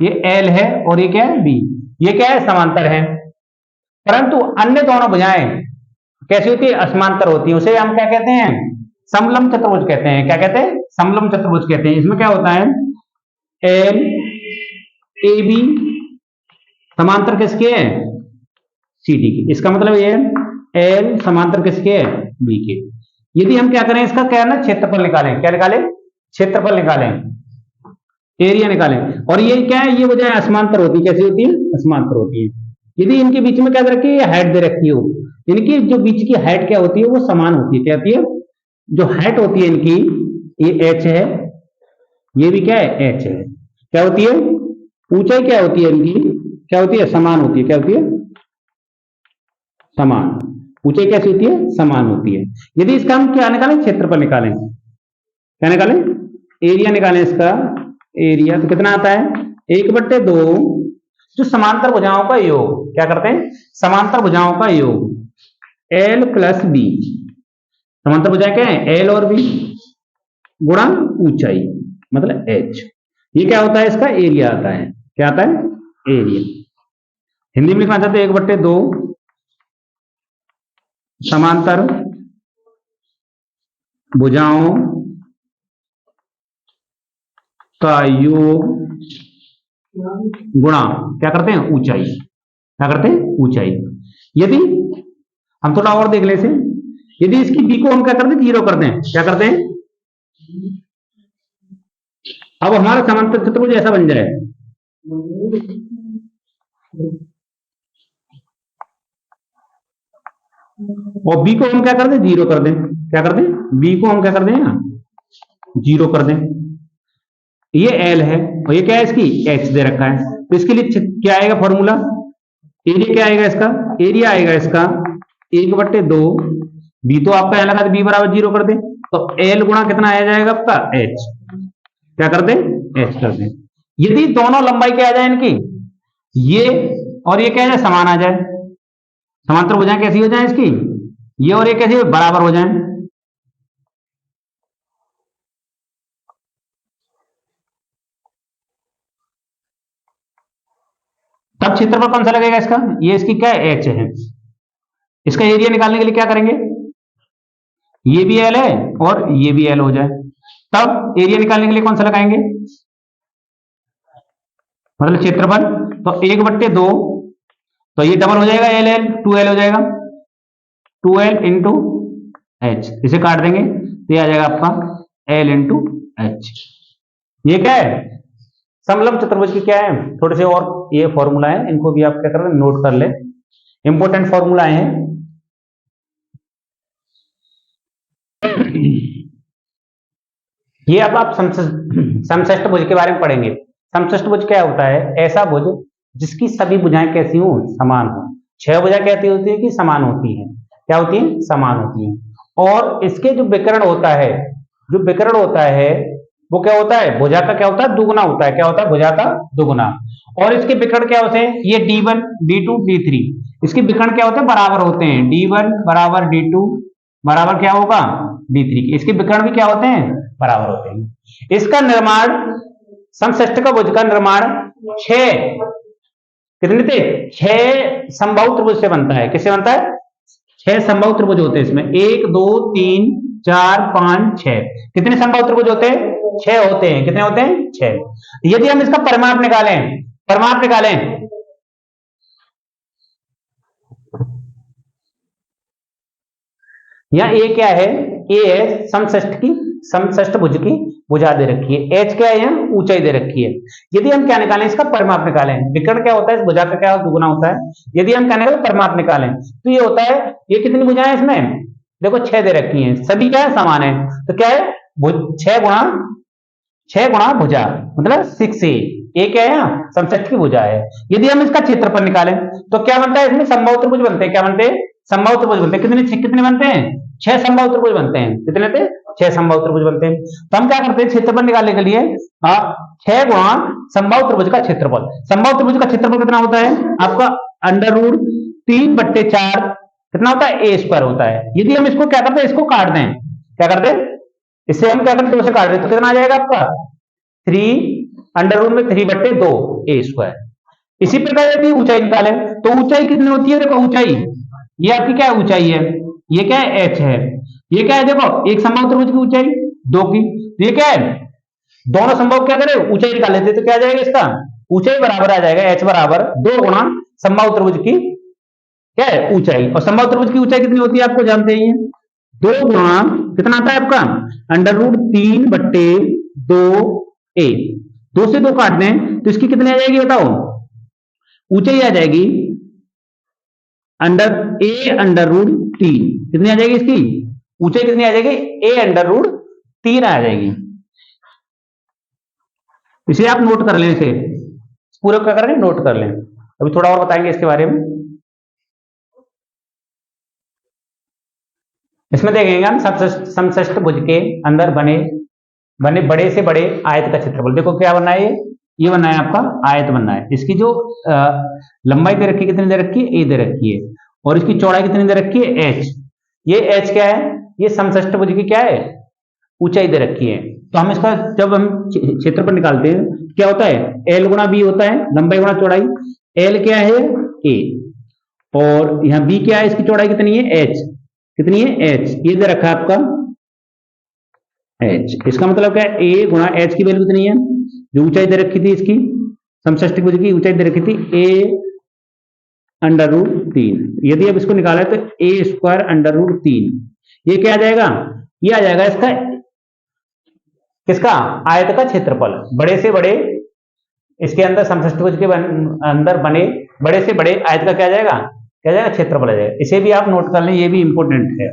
Speaker 1: ये एल है और ये क्या है? बी। ये क्या है? समांतर है। परंतु अन्य दोनों भुजाएं कैसी होती है? असमांतर होती है। उसे हम क्या कहते हैं? समलंब चतुर्भुज कहते हैं। क्या कहते हैं? समलंब चतुर्भुज कहते हैं। इसमें क्या होता है? एल ए बी समांतर किसके है? सी डी के। इसका मतलब ये है एल समांतर किसके है? बी के। यदि हम क्या करें? इसका क्या है ना, क्षेत्रफल निकालें। क्या निकालें? क्षेत्रफल निकालें, एरिया निकालें। और ये क्या है? ये वजह असमांतर होती है। कैसी होती है? असमांतर होती है। यदि इनके बीच में क्या रखी है? हाइट दे रखी हो। इनकी जो बीच की हाइट क्या होती है? वो समान होती है। क्या होती है? जो हाइट होती है इनकी, ये एच है, ये भी क्या है? एच है। क्या होती है? ऊंचाई क्या होती है इनकी? क्या होती है? समान होती है। क्या होती है? समान। ऊंचाई कैसी होती है? समान होती है। यदि इसका हम क्या निकालें? क्षेत्रफल निकालें। क्या निकालें? एरिया निकालें इसका। एरिया तो कितना आता है? 1/2 जो समांतर भुजाओं का योग। क्या करते हैं? समांतर भुजाओं का योग एल प्लस बी। समांतर भुजाएं क्या है? एल और बी गुणा ऊंचाई मतलब एच। ये क्या होता है? इसका एरिया आता है। क्या आता है? एरिया। हिंदी में लिखना चाहते हैं 1/2 समांतर भुजाओं का योग गुणा क्या करते हैं? ऊंचाई। क्या करते हैं? ऊंचाई। यदि हम थोड़ा और देख ले से, यदि इसकी बी को हम क्या करते हैं? 0 कर दें। क्या करते हैं? अब हमारा समांतर चतुर्भुज ऐसा बन जाए, और बी को हम क्या कर दें? 0 कर दें। क्या कर दें? बी को हम क्या कर दें? 0 कर दें। ये एल है और ये क्या है? इसकी एच दे रखा है। तो इसके लिए क्या आएगा फॉर्मूला? एरिया क्या आएगा इसका? एरिया आएगा इसका 1/2। बी तो आपका यहां लगा बी बराबर 0 कर दे, तो एल गुणा कितना आ जाएगा आपका? एच। क्या कर दे? एच कर दे। यदि दोनों लंबाई क्या आ जाए इनकी, ये और ये क्या आ जाए? समान आ जाए। समांतर भुजाएं कैसी हो जाए इसकी? ये और ये कैसी बराबर हो जाए। तब क्षेत्रफल कौन सा लगेगा इसका? ये इसकी क्या है? एच है। इसका एरिया निकालने के लिए क्या करेंगे? ये भी एल है और ये भी एल हो जाए। तब एरिया निकालने के लिए कौन सा लगाएंगे? मतलब क्षेत्रफल। तो 1/2 तो ये डबल हो जाएगा, एल एल 2l हो जाएगा। 2l into H. इसे काट देंगे तो ये आ जाएगा आपका एल इंटू एच। ये क्या है? समलंब चतुर्भुज की क्या है? थोड़े से और ये फॉर्मूला है, इनको भी आप क्या कर रहे हैं? नोट कर ले। इंपोर्टेंट फॉर्मूला है। ये अब आप समष्ट भुज के बारे में पढ़ेंगे। समष्ट भुज क्या होता है? ऐसा भुज जिसकी सभी भुजाएं कैसी हो? समान हो। 6 भुजाएं कहती होती है कि समान होती है। क्या होती है? समान होती है। और इसके जो विकर्ण होता है, जो विकर्ण होता है वो क्या होता है? भुजा का क्या होता है? दुगुना होता है। क्या होता है? भुजा का दुगुना। और इसके विकर्ण क्या होते हैं? ये d1 d2 d3, इसके विकर्ण क्या होते हैं? बराबर होते हैं। d1 बराबर d2 बराबर क्या होगा? d3। इसके विकर्ण भी क्या होते हैं? बराबर होते हैं। इसका निर्माण समषष्ठ भुज का निर्माण 6 कितने थे 6 समबाहु त्रिभुज से बनता है। किससे बनता है? 6 समबाहु त्रिभुज होते हैं इसमें, 1 2 3 4 5 6। कितने समबाहु त्रिभुज होते हैं? 6 होते हैं। कितने होते हैं? 6। यदि हम इसका परिमाप निकालें, परिमाप निकालें, यहां ए क्या है? ए है समषष्ठ भुज की भुजा दे रखी है। एच क्या है? यहाँ ऊंचाई दे रखी है। यदि हम क्या निकालें? इसका परिमाप निकालें। विकर्ण क्या होता है? इस भुजा का क्या दुगुना होता है। यदि हम क्या निकालें? परिमाप निकालें तो ये होता है, ये कितनी भुजाएं इसमें? देखो 6 दे रखी हैं, सभी क्या है? समान है। तो क्या है? 6 गुणा भुजा मतलब 6a। ए क्या है? यहाँ समषष्ठ की भुजा है। यदि हम इसका क्षेत्रफल निकालें तो क्या बनता है? इसमें समबाहु त्रिभुज बनते हैं। क्या बनते हैं? समबाहु त्रिभुज बनते हैं। कितने बनते हैं? 6 समबाहु त्रिभुज बनते हैं। कितने थे? 6 समबाहु त्रिभुज बनते हैं। तो हम क्या करते हैं क्षेत्रफल निकालने के लिए? 6 गुणा समबाहु त्रिभुज का क्षेत्रफल। समबाहु त्रिभुज का क्षेत्रफल कितना होता है आपका? √3/4 कितना होता है? a² होता है। यदि हम इसको क्या करते हैं? इसको काट दें। क्या करते हैं? इससे हम क्या करते हैं? उसे काट दें तो कितना आ जाएगा आपका? 3√3/2 a²। इसी प्रकार यदि ऊंचाई निकालें तो ऊंचाई कितनी होती है? देखो ऊंचाई, ये आपकी क्या ऊंचाई है? ये क्या है? h है। ये क्या है? देखो एक समबाहु त्रिभुज की ऊंचाई 2 की, ये क्या है? दोनों समबाहु क्या करें? ऊंचाई निकाल लेते तो क्या आ जाएगा इसका? ऊंचाई बराबर आ जाएगा h बराबर 2 गुणा समबाहु त्रिभुज की क्या है? ऊंचाई। और समबाहु त्रिभुज की ऊंचाई कितनी होती है? आपको जानते ही हैं, 2 गुणा कितना आता है आपका? √3/2a। 2 से 2 काट दें तो इसकी कितनी आ जाएगी बताओ? ऊंचाई आ जाएगी a√3। कितनी आ जाएगी इसकी ऊंचाई? कितनी आ जाएगी? a√3 आ जाएगी। इसे आप नोट कर लें, इसे पूरा क्या करें? नोट कर लें। अभी थोड़ा और बताएंगे इसके बारे में। इसमें देखेंगे हम समषष्ठ भुज के अंदर बने बड़े से बड़े आयत का क्षेत्रफल। देखो क्या बनना है? ये बनना है आपका आयत बनना है। इसकी जो लंबाई दे रखी है कितनी दे रखी है? a दे रखी है। और इसकी चौड़ाई कितनी दे रखी है? h। ये h क्या है? ये समषष्ठ भुज की क्या है? ऊंचाई दे रखी है। तो हम इसका जब हम क्षेत्रफल निकालते हैं क्या होता है? l गुणा b होता है, लंबाई गुणा चौड़ाई। l क्या है? a। और यहाँ b क्या है? इसकी चौड़ाई कितनी है? h। कितनी है? h। ये दे रखा है आपका h। इसका मतलब क्या है? a गुणा h की वैल्यू कितनी है? जो ऊंचाई दे रखी थी इसकी समषष्ठ भुज की ऊंचाई दे रखी थी a√3। यदि अब इसको निकाला तो a²√3। ये क्या आ जाएगा? ये आ जाएगा इसका किसका? आयत का क्षेत्रफल। बड़े से बड़े इसके अंदर समषष्ठ भुज के अंदर बने बड़े से बड़े आयत का क्या आ जाएगा? क्या जाएगा? क्षेत्रफल आ जाएगा। इसे भी आप नोट कर लें, ये भी इंपॉर्टेंट है।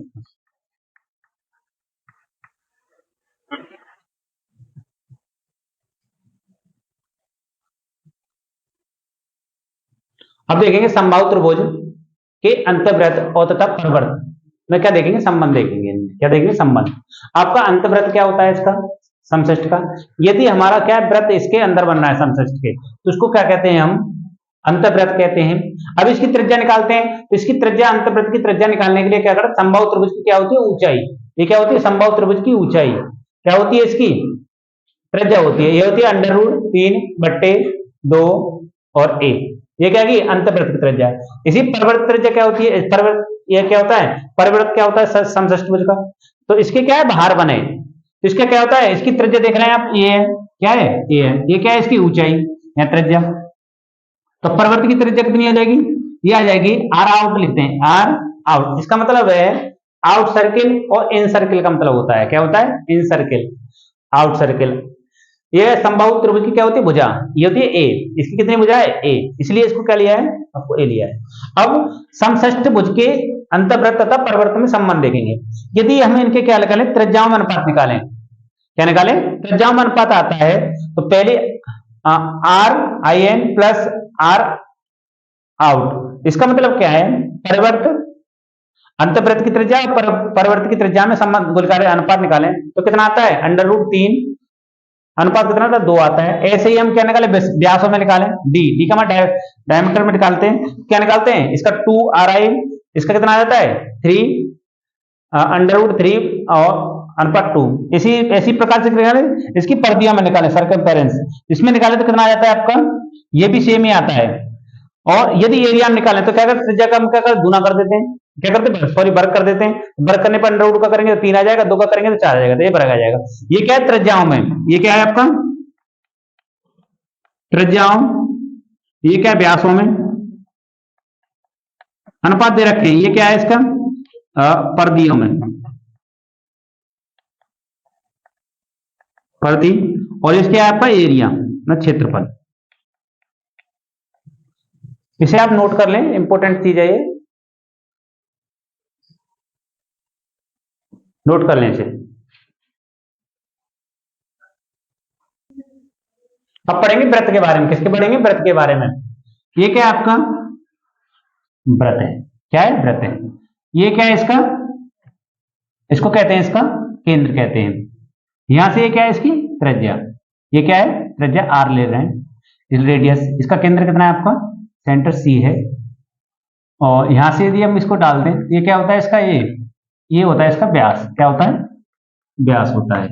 Speaker 1: अब देखेंगे समबाहु त्रिभुज के अंतःवृत्त और तथा परवृत्त में क्या देखेंगे? संबंध देखेंगे। क्या देखेंगे? संबंध। आपका अंतःवृत्त क्या होता है इसका? समषष्ठ का। यदि हमारा क्या वृत्त इसके अंदर बनना है समषष्ठ के, तो उसको क्या कहते हैं? हम अंतःवृत्त कहते हैं। अब इसकी त्रिज्या निकालते हैं तो इसकी त्रिज्या, अंतःवृत्त की त्रिज्या निकालने के लिए क्या करते? समबाहु त्रिभुज की क्या होती है? ऊंचाई। ये क्या होती है? समबाहु त्रिभुज की ऊंचाई क्या होती है? इसकी त्रिज्या होती है। ये होती है √3/2 और a। ये क्या है? अंतःवृत्त की त्रिज्या। इसी परवृत्त त्रिज्या क्या होती है? ये क्या होता है? परवृत्त क्या होता है समषष्ठ भुज का? तो इसके क्या है? बाहर बने तो इसका क्या होता है? इसकी त्रिज्या देख रहे हैं आप, ये है क्या है? ये है। ये क्या है? इसकी ऊंचाई या त्रिज्या। तो परवृत्त की त्रिज्या कितनी आ जाएगी? ये आ जाएगी r आउट लिखते हैं, r आउट। इसका मतलब है आउट सर्किल और इन सर्किल का मतलब होता है क्या होता है? इन सर्किल, आउट सर्किल। ये समबाहु त्रिभुज की क्या होती है? भुजा। ये होती है a। इसकी कितनी भुजा है? a। इसलिए इसको क्या लिया है? आपको a लिया है। अब समषष्ठ भुज के अंतःवृत्त तथा परवृत्त में संबंध देखेंगे। यदि हम इनके क्या निकालें? त्रिज्याओं में अनुपात निकालें। क्या निकालें? त्रिज्याओं में अनुपात आता है तो पहले r_in प्लस r आउट। इसका मतलब क्या है? परिवर्त अंतःवृत्त की त्रिज्या परवर्त की त्रिज्या में संबंध गुणकारी अनुपात निकालें तो कितना आता है? √3 अनुपात कितना था? 2 आता है। ऐसे ही हम क्या निकाले? व्यासों में निकालें d का मतलब डायमीटर में निकालते हैं। क्या निकालते हैं? इसका 2ri। इसका कितना आ जाता है? 3 √3 और अनुपात 2। इसी ऐसी प्रकार से निकालें, इसकी परिधियां में निकालें, सर्कमफेरेंस इसमें निकालें तो कितना आ जाता है आपका, ये भी सेम ही आता है। और यदि एरिया में निकालें तो क्या करते, त्रिज्या का हम क्या करते, गुना कर देते हैं, क्या करते हैं, सॉरी वर्ग कर देते हैं। वर्ग करने पर अंडर रूट का करेंगे तो 3 आ जाएगा, 2 का करेंगे तो 4 आ जाएगा, तो ये वर्ग आ जाएगा। ये क्या है, त्रिज्याओं में, ये क्या है आपका त्रिज्याओं, ये क्या है व्यासों में। अनुपात दे रखे हैं, ये क्या है इसका परिधियों में, परिधि, और इसके आपका एरिया ना क्षेत्रफल। इसे आप नोट कर लें, इंपॉर्टेंट चीज है ये, नोट कर लें इसे। अब पढ़ेंगे व्रत के बारे में, किसके पढ़ेंगे, व्रत के बारे में। ये क्या है आपका व्रत है, क्या है व्रत है। ये क्या है इसका, इसको कहते हैं, इसका केंद्र कहते हैं। यहां से ये क्या है इसकी त्रिज्या, ये क्या है त्रिज्या आर ले रहे हैं, रेडियस, इसका केंद्र कितना है आपका, सेंटर सी है। और यहां से यदि हम इसको डाल दें, ये क्या होता है इसका, ये होता है इसका व्यास, क्या होता है व्यास होता है।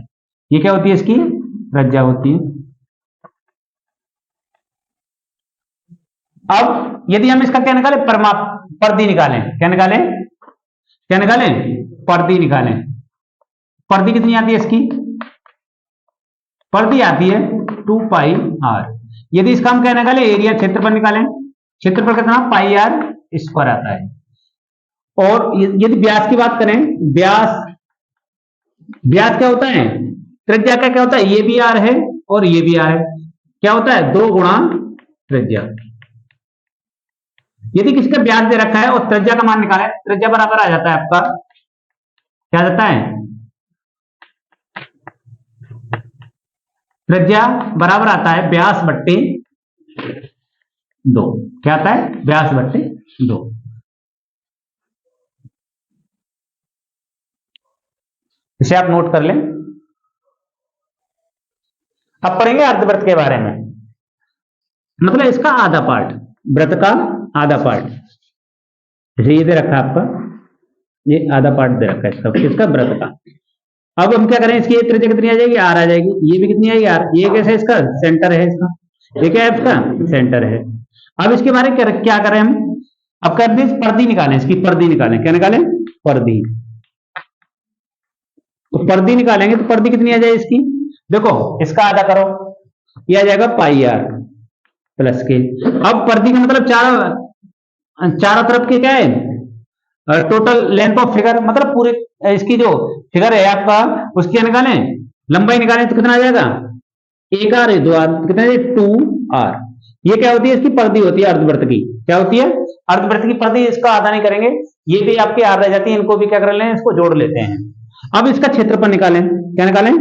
Speaker 1: ये क्या होती है इसकी त्रिज्या होती है। अब यदि हम इसका क्या निकालें, परिधि निकालें, क्या निकालें, क्या निकालें, परिधि निकालें। परिधि कितनी आती है इसकी, परिधि आती है 2 पाई आर। यदि इसका हम क्या निकालें, एरिया क्षेत्रफल निकालें, क्षेत्रफल कितना पाई आर स्क्वायर आता है। और यदि व्यास की बात करें, व्यास, व्यास क्या होता है, त्रिज्या का क्या होता है, ये भी आर है और ये भी आर है, क्या होता है 2 गुणा त्रिज्या। यदि किसका व्यास दे रखा है और त्रिज्या का मान निकाला है, त्रिज्या बराबर आ जाता है आपका, क्या आ जाता है, त्रिज्या बराबर आता है व्यास बट्टे 2, क्या आता है व्यास बट्टे 2। इसे आप नोट कर लें। अब पढ़ेंगे अर्धवृत्त के बारे में, मतलब इसका आधा पार्ट, व्रत का आधा पार्ट, जैसे ये दे रखा है आपका, ये आधा पार्ट दे रखा है इसका, इसका व्रत का। अब हम क्या करें, इसकी त्रिज्या कितनी आ जाएगी, आर आ जाएगी, ये भी कितनी आएगी आर, ये कैसे इसका सेंटर है इसका, ये क्या है इसका सेंटर है। अब इसके बारे में क्या करें हम, अब करते हैं परिधि निकालें, इसकी परिधि निकालें, क्या निकालें परिधि। तो परिधि निकालेंगे तो परिधि कितनी आ जाए इसकी, देखो इसका आधा करो, ये आ जाएगा पाई आर प्लस के। अब परिधि का मतलब चारों तरफ के क्या है टोटल लेंथ ऑफ फिगर, मतलब पूरे इसकी जो फिगर है आपका उसकी निकालें, लंबाई निकालें तो कितना आ जाएगा, 1 आर 2 आर, कितना 2 आर। ये क्या होती है इसकी परिधि होती है अर्धवृत्त की, क्या होती है अर्धवृत्त की परिधि। इसका आधा नहीं करेंगे, ये भी आपकी आर रह जाती है, इनको भी क्या कर लें, इसको जोड़ लेते हैं। अब इसका क्षेत्रफल निकालें, क्या निकालें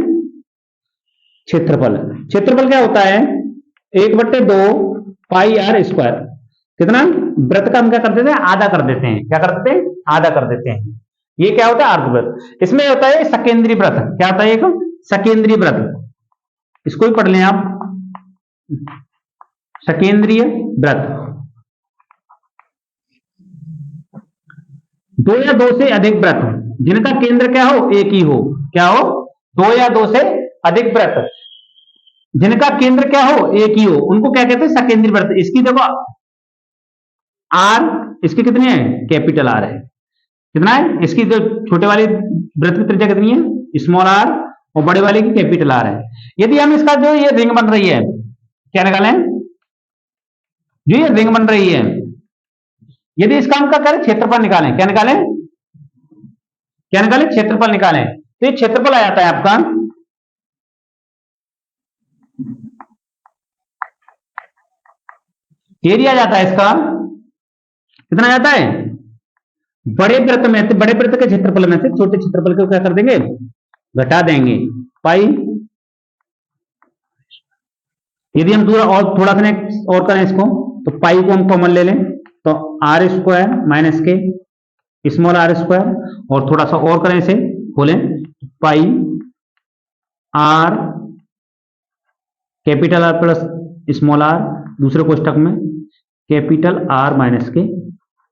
Speaker 1: क्षेत्रफल। क्षेत्रफल क्या होता है 1/2 पाई आर स्क्वायर, कितना, व्रत का हम क्या कर देते हैं आधा कर देते हैं, क्या कर देते हैं आधा कर देते हैं। ये क्या होता है अर्धवृत्त। इसमें होता है सकेंद्रीय व्रत, क्या होता है एक सकेंद्रीय व्रत, इसको भी पढ़ लें आप, सकेंद्रीय व्रत। 2 या 2 से अधिक व्रत जिनका केंद्र क्या हो एक ही हो, क्या हो 2 या 2 से अधिक व्रत जिनका केंद्र क्या हो एक ही हो, उनको क्या कहते हैं सकेंद्रीय व्रत। इसकी देखो आर, इसकी कितनी है कैपिटल आर है, कितना है इसकी जो छोटे वाली वृत्त की त्रिज्या कितनी है स्मॉल आर, और बड़े वाले की कैपिटल आर है। यदि हम इसका जो ये रिंग बन रही है, क्या निकालें, जो ये रिंग बन रही है, यदि इसका हम क्या करें क्षेत्रफल निकालें, क्या निकालें, क्या निकालें क्षेत्रफल निकालें, तो ये क्षेत्रफल आ जाता है आपका एरिया जाता है इसका, कितना जाता है बड़े वृत्त में से, बड़े वृत्त के क्षेत्रफल में से छोटे क्षेत्रफल को क्या कर देंगे घटा देंगे पाई। यदि हम और थोड़ा सा और करें इसको, तो पाई को हम कॉमन ले लें, तो आर स्क्वायर माइनस के स्मॉल आर स्क्वायर, और थोड़ा सा और करें इसे खोलें, pi R capital R plus small R, दूसरे कोष्टक में कैपिटल आर माइनस के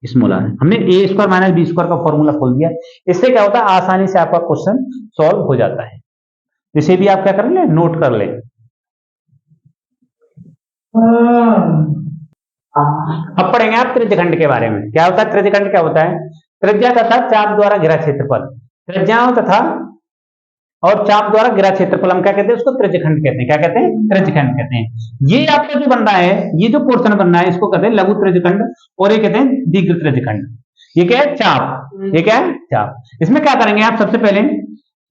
Speaker 1: स्मॉल आर। हमने A square minus B square का फॉर्मूला खोल दिया। इससे क्या होता है, आसानी से आपका क्वेश्चन सॉल्व हो जाता है। इसे भी आप क्या कर लें, नोट कर लें। अब पढ़ेंगे आप त्रिज्यखंड के बारे में। क्या होता है त्रिज्यखंड, क्या होता है? त्रिज्या तथा चाप द्वारा घिरा क्षेत्रफल। त्रिज्याओं तथा और चाप द्वारा घिरा क्षेत्रफल हम क्या कहते हैं, उसको त्रिज्यखंड कहते हैं। क्या कहते हैं? त्रिज्यखंड कहते हैं। ये आपका जो बन रहा है, ये जो पोर्शन बन रहा है, इसको कहते हैं लघु त्रिज्यखंड और ये कहते हैं दीर्घ त्रिज्यखंड। ये क्या है? चाप। ये क्या है? चाप। इसमें क्या करेंगे आप, सबसे पहले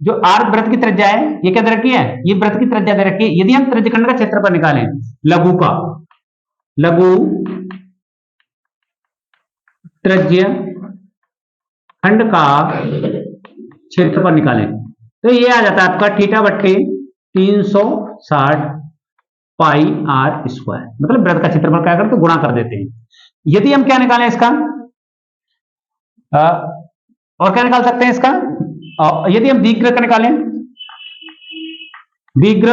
Speaker 1: जो आर्क वृत्त की त्रिज्या है, ये क्या दे रखी है? ये वृत्त की त्रिज्या दे रखी है। यदि हम त्रिज्यखंड का क्षेत्रफल निकालें, लघु का, लघु त्रिज्य खंड का क्षेत्रफल निकालें, तो ये आ जाता है आपका थीटा बट्टे 360 पाई आर स्क्वायर। मतलब वृत्त का क्षेत्रफल क्या करते हैं, गुणा कर देते हैं। यदि हम क्या निकालें इसका, और क्या निकाल सकते हैं इसका, यदि हम दीर्घ का निकालें, दीर्घ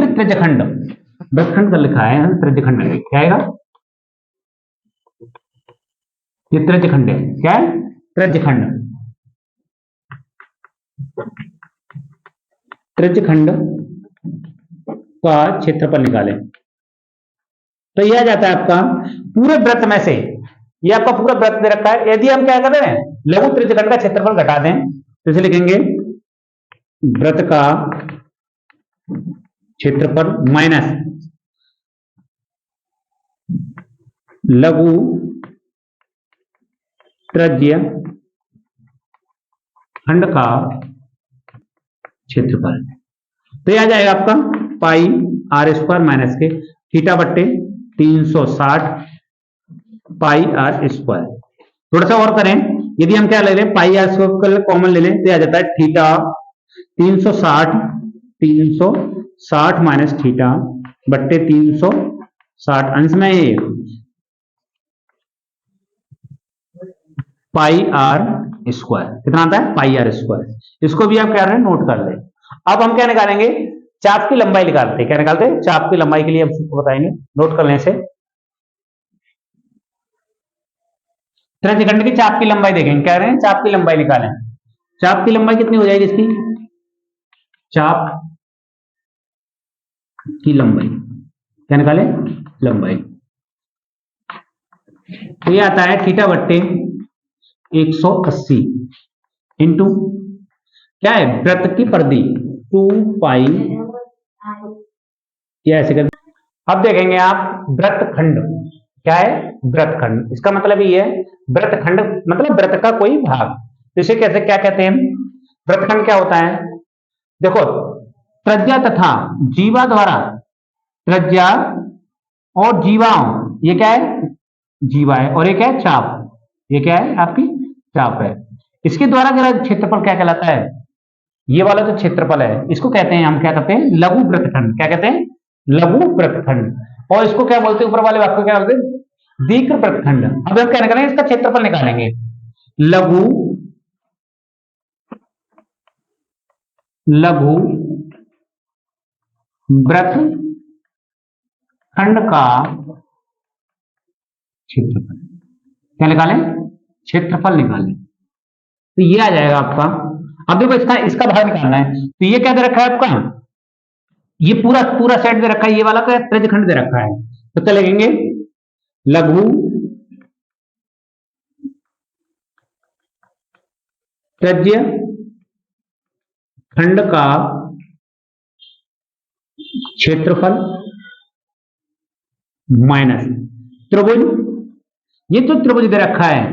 Speaker 1: त्रिज्यखंड, वृत्तखंड का लिखा है, त्रिज्यखंड क्या आएगा? ये त्रिज्यखंड है। क्या है? त्रिज्यखंड। त्रिज्यखंड का क्षेत्रफल निकालें, तो यह आ जाता है आपका पूरे वृत्त में से, ये आपका पूरा वृत्त दे रखा है। यदि हम क्या कर रहे हैं, लघु त्रिज्यखंड का क्षेत्रफल घटा दें, तो इसे लिखेंगे वृत्त का क्षेत्रफल माइनस लघु त्रिज्य खंड का क्षेत्रफल। तो यह आ जाएगा आपका पाई आर स्क्वायर माइनस के थीटा बट्टे 360 पाई आर स्क्वायर। थोड़ा सा और करें, यदि हम क्या ले लें, पाई आर स्क्वायर कॉमन ले लें, तो आ जाता है थीटा 360 माइनस थीटा बट्टे 360 अंश में ये पाई आर स्क्वायर। कितना आता है? पाई आर स्क्वायर। इसको भी आप क्या रहे हैं, नोट कर ले। अब हम क्या निकालेंगे, चाप की लंबाई निकालते हैं। क्या निकालते हैं? चाप की लंबाई के लिए हम सूत्र बताएंगे, नोट कर लें इसे। त्रिज्यखंड की चाप की लंबाई देखेंगे, कह रहे हैं चाप की लंबाई निकालें। चाप की लंबाई कितनी हो जाएगी इसकी? चाप की लंबाई क्या निकालें? लंबाई। तो ये आता है थीटा बट्टे 180 इंटू क्या है, वृत्त की परिधि 2 पाई, या ऐसे कर। अब देखेंगे आप वृत्तखंड क्या है, वृत्तखंड। इसका मतलब ये है वृत्तखंड मतलब वृत्त का कोई भाग। तो इसे कैसे क्या कहते हैं, वृत्तखंड क्या होता है? देखो, त्रिज्या तथा जीवा द्वारा, त्रिज्या और जीवाओं, ये क्या है? जीवा है, और ये क्या है? चाप। ये क्या है? आपकी चाप है। इसके द्वारा जरा क्षेत्रफल क्या कहलाता है? ये वाला जो क्षेत्रफल है, इसको कहते हैं, हम क्या कहते हैं? लघु वृत्तखंड। क्या कहते हैं? लघु वृत्तखंड। और इसको क्या बोलते हैं, ऊपर वाले भाग को क्या बोलते हैं? दीर्घ वृत्तखंड। अब हम क्या निकालेंगे, इसका क्षेत्रफल निकालेंगे। लघु वृत्तखंड का क्षेत्रफल क्या निकालें? क्षेत्रफल निकालें। तो ये आ जाएगा आपका। अब देखो इसका भाग निकालना है, तो ये क्या दे रखा है आपका? ये पूरा सेट दे रखा है, ये वाला तो त्रिज्यखंड दे रखा है। तो क्या लिखेंगे? लघु त्रिज्यखंड का क्षेत्रफल माइनस त्रिभुज, ये तो त्रिभुज दे रखा है,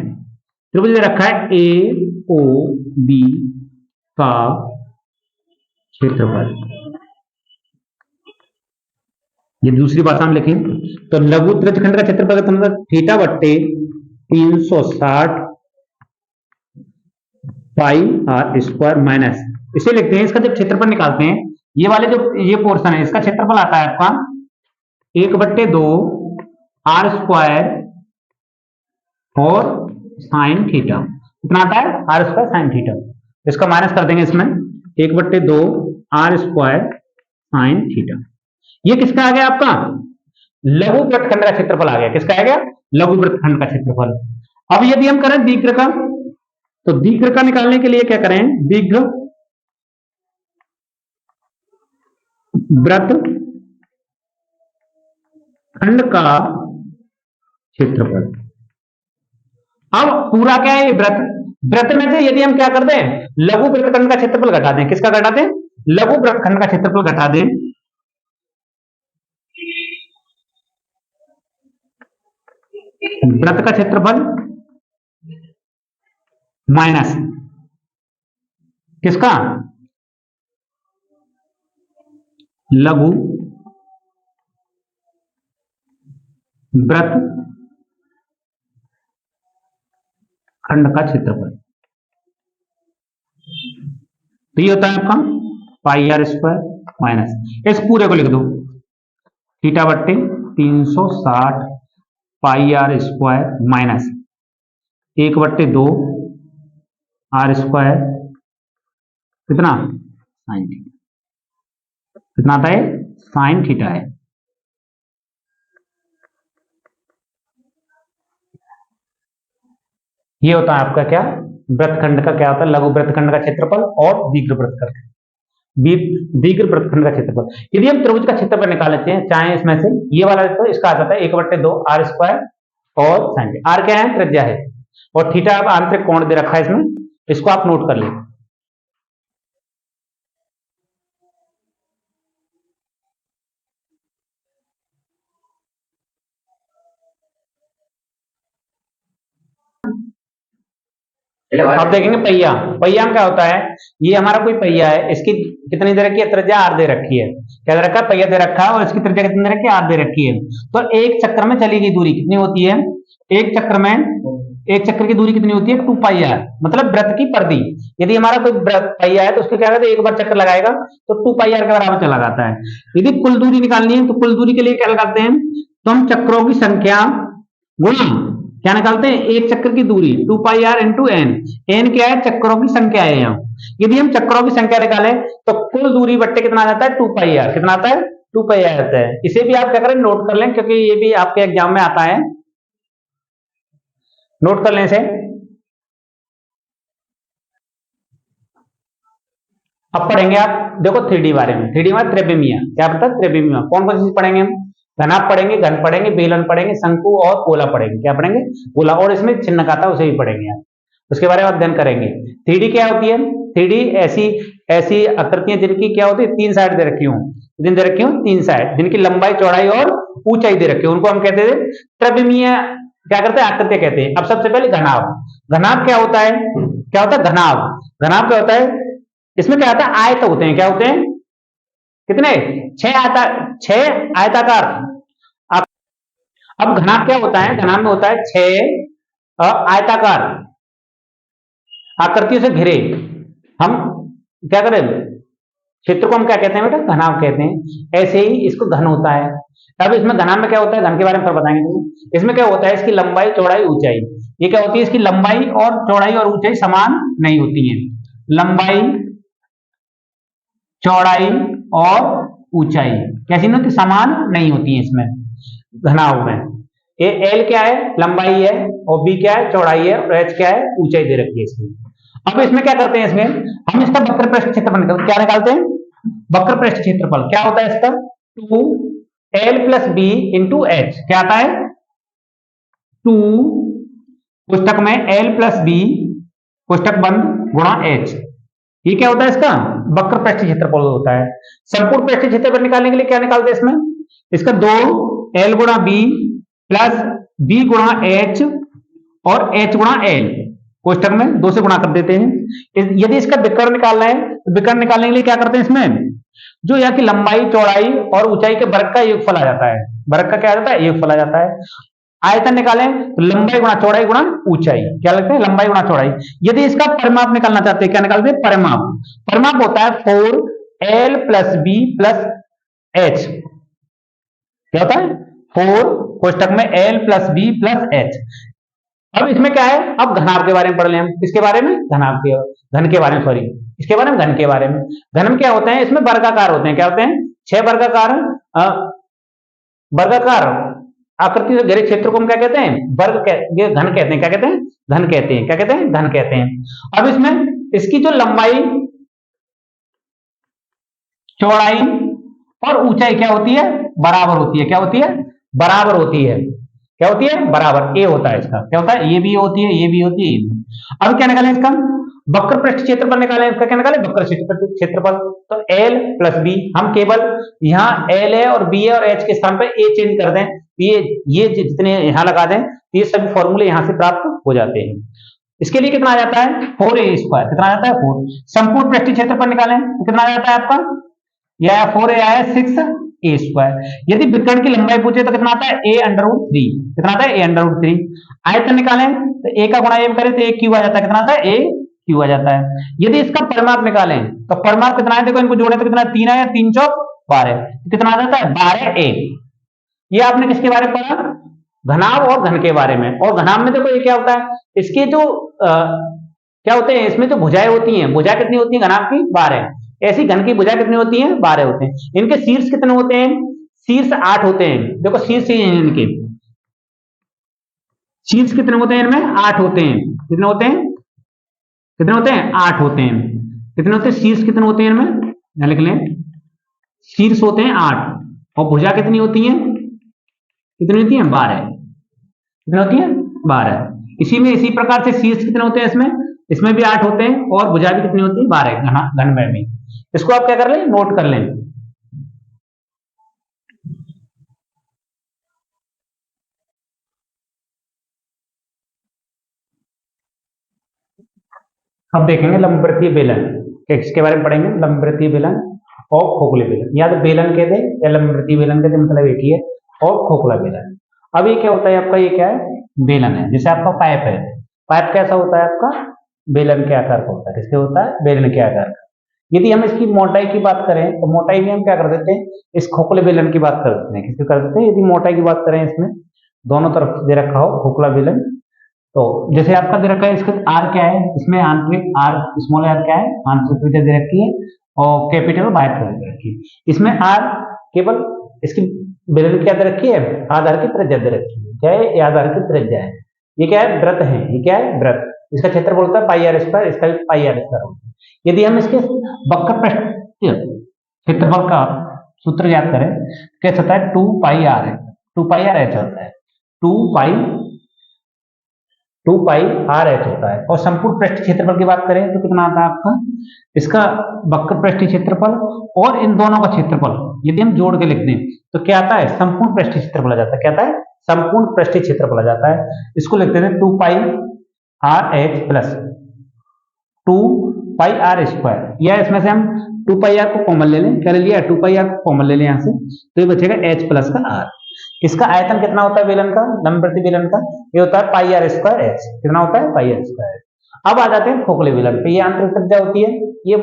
Speaker 1: त्रिभुज दे रखा है ए ओ बी का क्षेत्रफल। ये दूसरी भाषा में लिखें तो लघु त्रिज्यखंड का क्षेत्रफल का मतलब थीटा बट्टे 360 पाई आर स्क्वायर माइनस, इसे लिखते हैं, इसका जब क्षेत्रफल निकालते हैं, ये वाले जो ये पोर्शन है, इसका क्षेत्रफल आता है आपका 1/2 आर स्क्वायर और साइन थीटा। कितना आता है? R square sine theta. इसका माइनस कर देंगे इसमें, 1/2 आर स्क्वायर साइन थीटा। ये किसका आ गया आपका? लघु वृत्तखंड का क्षेत्रफल आ गया। किसका आ गया? लघु वृत्तखंड का क्षेत्रफल। अब यदि हम करें दीर्घ का, तो दीर्घ का निकालने के लिए क्या करें? दीर्घ वृत्त खंड का क्षेत्रफल। अब पूरा क्या है? वृत्त, वृत्त में से यदि हम क्या कर दें? लघु वृत्तखंड का क्षेत्रफल घटा दें। किसका घटा दें? लघु वृत्तखंड का क्षेत्रफल घटा दें। वृत्त का क्षेत्रफल माइनस किसका? लघु वृत्त खंड का क्षेत्रफल। तो ये होता है आपका पाई आर स्क्वायर माइनस, इस पूरे को लिख दो थीटा बट्टे 360 pi R square minus 1/2 are square कितना? Sine theta. कितना आता है? साइन थीटा है। ये होता है आपका क्या? वृत्तखंड का क्या होता है? लघु वृत्तखंड का क्षेत्रफल और दीर्घ वृत्तखंड, दीर्घ वृत्तखंड का क्षेत्रफल। यदि हम त्रिभुज का क्षेत्रफल निकाल लेते हैं, चाहे इसमें से ये वाला, तो इसका आ जाता है 1/2 आर स्क्वायर और साइन। आर क्या है? त्रिज्या है, और थीटा आप आंतरिक कोण दे रखा है इसमें, इसको आप नोट कर लें। अब देखेंगे पहिया। पहिया में क्या होता है? ये हमारा कोई पहिया है, इसकी कितनी दे रखी है? त्रिज्या आर दे रखी है। क्या दे रखा है? पहिया दे रखा है, और इसकी त्रिज्या कितनी दे रखी है? आर दे रखी है। तो एक चक्कर में चली गई दूरी कितनी होती है? एक चक्कर की दूरी कितनी होती है? 2 पाई आर, मतलब वृत्त की परिधि। यदि हमारा कोई पहिया है तो उसको क्या कहते हैं? एक बार चक्कर लगाएगा तो 2 पाई आर के बराबर चला जाता है। यदि कुल दूरी निकालनी है तो कुल दूरी के लिए क्या लगाते हैं? तो हम चक्रों की संख्या गुणा क्या निकालते हैं? एक चक्कर की दूरी 2 पाई आर इंटू एन। एन क्या है? चक्रों की संख्या है यहाँ। यदि हम चक्रों की संख्या निकालें तो कुल दूरी बट्टे कितना आता है? 2 पाई आर। कितना आता है? 2 पाई आर आता है। इसे भी आप क्या करें? नोट कर लें, क्योंकि ये भी आपके एग्जाम में आता है। नोट कर लें इसे। अब पढ़ेंगे आप, देखो 3D बारे में। 3D में त्रिविमीय, क्या पता? त्रिविमीय कौन कौन सी चीज पढ़ेंगे हम? घनाभ पढ़ेंगे, घन पढ़ेंगे, बेलन पढ़ेंगे, शंकु और गोला पढ़ेंगे। क्या पढ़ेंगे? गोला। और इसमें चिन्ह का था उसे भी पढ़ेंगे आप, उसके बारे में अध्ययन करेंगे। 3D क्या होती है? 3D ऐसी आकृतियां जिनकी क्या होती है? 3 साइड दे रखी हूं, दे रखी हूं 3 साइड, जिनकी लंबाई, चौड़ाई और ऊंचाई दे रखी है, उनको हम कहते थे त्रिविमीय, क्या करते हैं? आकृतियां कहते हैं। अब सबसे पहले घनाभ। घनाभ क्या होता है? क्या होता है घनाभ? घनाभ क्या होता है? इसमें क्या होता है? आयत होते हैं। क्या होते हैं? कितने? 6 आयताकार। अब घनाभ क्या होता है? घनाभ में होता है 6 आयताकार आकृतियों से घिरे। हम क्या करें? क्षेत्र को हम क्या कहते हैं बेटा? घनाभ कहते हैं। ऐसे ही इसको घन होता है। अब इसमें घनाभ में क्या होता है? घन के बारे में फिर बताएंगे तुम। इसमें क्या होता है? इसकी लंबाई, चौड़ाई, ऊंचाई, ये क्या होती है? इसकी लंबाई और चौड़ाई और ऊंचाई समान नहीं होती है। लंबाई, चौड़ाई और ऊंचाई कैसी नहीं होती? समान नहीं होती है इसमें घनाभ में। ए एल क्या है? लंबाई है, और बी क्या है? चौड़ाई है, और एच क्या है? ऊंचाई दे रखी है इसमें। अब इसमें क्या करते हैं? इसमें हम इसका वक्र पृष्ठ क्षेत्रफल क्या निकालते हैं? वक्र पृष्ठ क्षेत्रफल क्या होता है इसका? 2l plus B into H. क्या आता है? 2 पुस्तक में l प्लस बी पुस्तक बंद गुणा एच। ये क्या होता है? इसका वक्र पृष्ठ क्षेत्रफल होता है। संपूर्ण पृष्ठ क्षेत्रफल निकालने के लिए क्या निकालते हैं इसमें? इसका 2l गुणा बी प्लस बी गुणा एच और एच गुणा एल, कोष्टक में 2 से गुणा कर देते हैं। यदि इसका विकर्ण निकालना है तो विकर्ण निकालने के लिए क्या करते हैं? इसमें जो यहाँ की लंबाई, चौड़ाई और ऊंचाई के वर्ग का योगफल आ जाता है। वर्ग का क्या आ जाता है? योगफल आ जाता है। आयतन निकालें तो लंबाई गुणा चौड़ाई गुणा ऊंचाई, क्या लगता है? लंबाई गुणा चौड़ाई। यदि इसका परिमाप निकालना चाहते हैं, क्या निकालते हैं? परिमाप। परिमाप होता है 4l plus b plus H. क्या होता है? 4 कोष्टक में l plus b plus h. अब इसमें क्या है? अब घनाभ के बारे में पढ़ लें हम। किसके बारे में? घनाभ के, घन के बारे में, सॉरी, इसके बारे में, घन के बारे में। घन में क्या होते हैं? इसमें वर्गाकार होते हैं। क्या होते हैं? 6 वर्गाकार वर्गाकार आकृति से घिरे क्षेत्र को हम क्या कहते हैं, ये घन कहते हैं। क्या कहते हैं, घन कहते हैं। क्या कहते हैं, घन कहते हैं। अब इसमें इसकी जो लंबाई, चौड़ाई और ऊंचाई क्या होती है, बराबर होती है। क्या होती है, बराबर होती है। क्या होती है, बराबर। ए होता है इसका। क्या होता है, ये भी होती है, ये भी होती है, ये भी। अब क्या निकालें इसका, वक्र पृष्ठ क्षेत्रफल निकालें। इसका क्या निकालें, वक्र क्षेत्रफल। तो एल प्लस बी, हम केवल यहाँ एल है और बी है और एच के स्थान पर ए चेंज कर दें, ये जितने यहां लगा दें, ये सभी फॉर्मूले यहां से प्राप्त हो जाते हैं। इसके लिए कितना आ जाता है, 4a²। कितना आ जाता है, 4। संपूर्ण पृष्ठीय क्षेत्रफल निकालें तो कितना आ जाता है आपका, यह 4a आया 6a²। यदि विकर्ण की लंबाई पूछे तो कितना आता है, a√3। कितना आता है, a√3। आयतन निकालें तो a का गुणा a करें तो a क्यूब आ जाता है। कितना आता है, a क्यूब आ जाता है। यदि इसका परिमाप निकालें तो परिमाप कितना है, देखो इनको जोड़े तो कितना, 3 आया, 3 चौक 12। कितना आ जाता है, 12a। ये आपने किसके बारे में पढ़ा, घनाभ और घन के बारे में। और घनाभ में देखो ये क्या होता है, इसके जो क्या होते हैं, इसमें जो भुजाएं होती हैं, भुजा कितनी होती है घनाभ की, 12। ऐसी घन की भुजा कितनी होती है, 12 होते हैं। इनके शीर्ष कितने होते हैं, शीर्ष 8 होते हैं। देखो शीर्ष इनके शीर्ष कितने होते हैं, इनमें 8 होते हैं। कितने होते हैं, कितने होते हैं, 8 होते हैं। कितने होते हैं, शीर्ष कितने होते हैं इनमें, यहां लिख लें, शीर्ष होते हैं 8 और भुजा कितनी होती है, कितनी होती है, 12। कितनी होती है, 12। इसी में इसी प्रकार से शीर्ष कितने होते हैं, इसमें भी 8 होते हैं और भुजा भी कितनी होती है, 12 घन में। इसको आप क्या कर लें, नोट कर लें। अब देखेंगे लंबवृत्तीय बेलन, इसके बारे में पढ़ेंगे, लंबवृत्तीय बेलन और खोखले बेलन। या तो बेलन कहते हैं या लंबवृत्तीय बेलन कहते हैं, मतलब एक ही है। और खोखला बेलन। अब ये क्या होता है आपका, ये क्या है, बेलन है। जैसे आपका पाइप है, पाइप कैसा होता है आपका, बेलन के आकार का होता है। किसके होता है, बेलन के आकार का। यदि हम इसकी मोटाई की बात करें तो मोटाई में हम क्या कर देते हैं, इस खोखले बेलन की बात कर देते हैं। किसकी कर देते हैं, यदि मोटाई की बात करें, इसमें दोनों तरफ दे रखा हो खोखला बेलन, तो जैसे आपका दे रखा है, इसका आर क्या है, इसमें आंतरिक आर, स्मॉल आर क्या है, आंतरिक त्रिज्या दे रखी है और कैपिटल बाह्य त्रिज्या दे रखी है। इसमें आर केवल इसकी बेलन क्या दे रखी है, आधार की त्रिज्या दे रखी है। क्या है, ये आधार की त्रिज्या है। ये क्या है, वृत्त है। ये क्या है, वृत्त। इसका क्षेत्र बोलता है πr², इसका भी πr² होता है। यदि हम इसके वक्र पृष्ठीय क्षेत्रफल का सूत्र याद करें, कैसा होता है, 2πr है, 2πrh होता है, 2πrh होता है। और संपूर्ण पृष्ठ क्षेत्रफल की बात करें तो कितना आता है आपका, इसका वक्र पृष्ठीय क्षेत्रफल और इन दोनों का क्षेत्रफल यदि हम जोड़ के लिख दें तो क्या आता है, संपूर्ण पृष्ठीय क्षेत्रफल आ जाता है। क्या आता है, संपूर्ण पृष्ठीय क्षेत्रफल आ जाता है। इसको लिखते हैं 2πrh प्लस 2πr², या इसमें से हम 2πr को कॉमन ले लें। क्या ले लिया, 2πr को कॉमन ले लें यहां से, तो ये बचेगा h प्लस का r। इसका आयतन कितना होता है बेलन का, लंबवृत्तीय बेलन का, ये होता है πr²h। कितना होता है, πr²। अब आ जाते हैं खोखले बेलन पे। ये आंतरिक त्रिज्या होती है, ये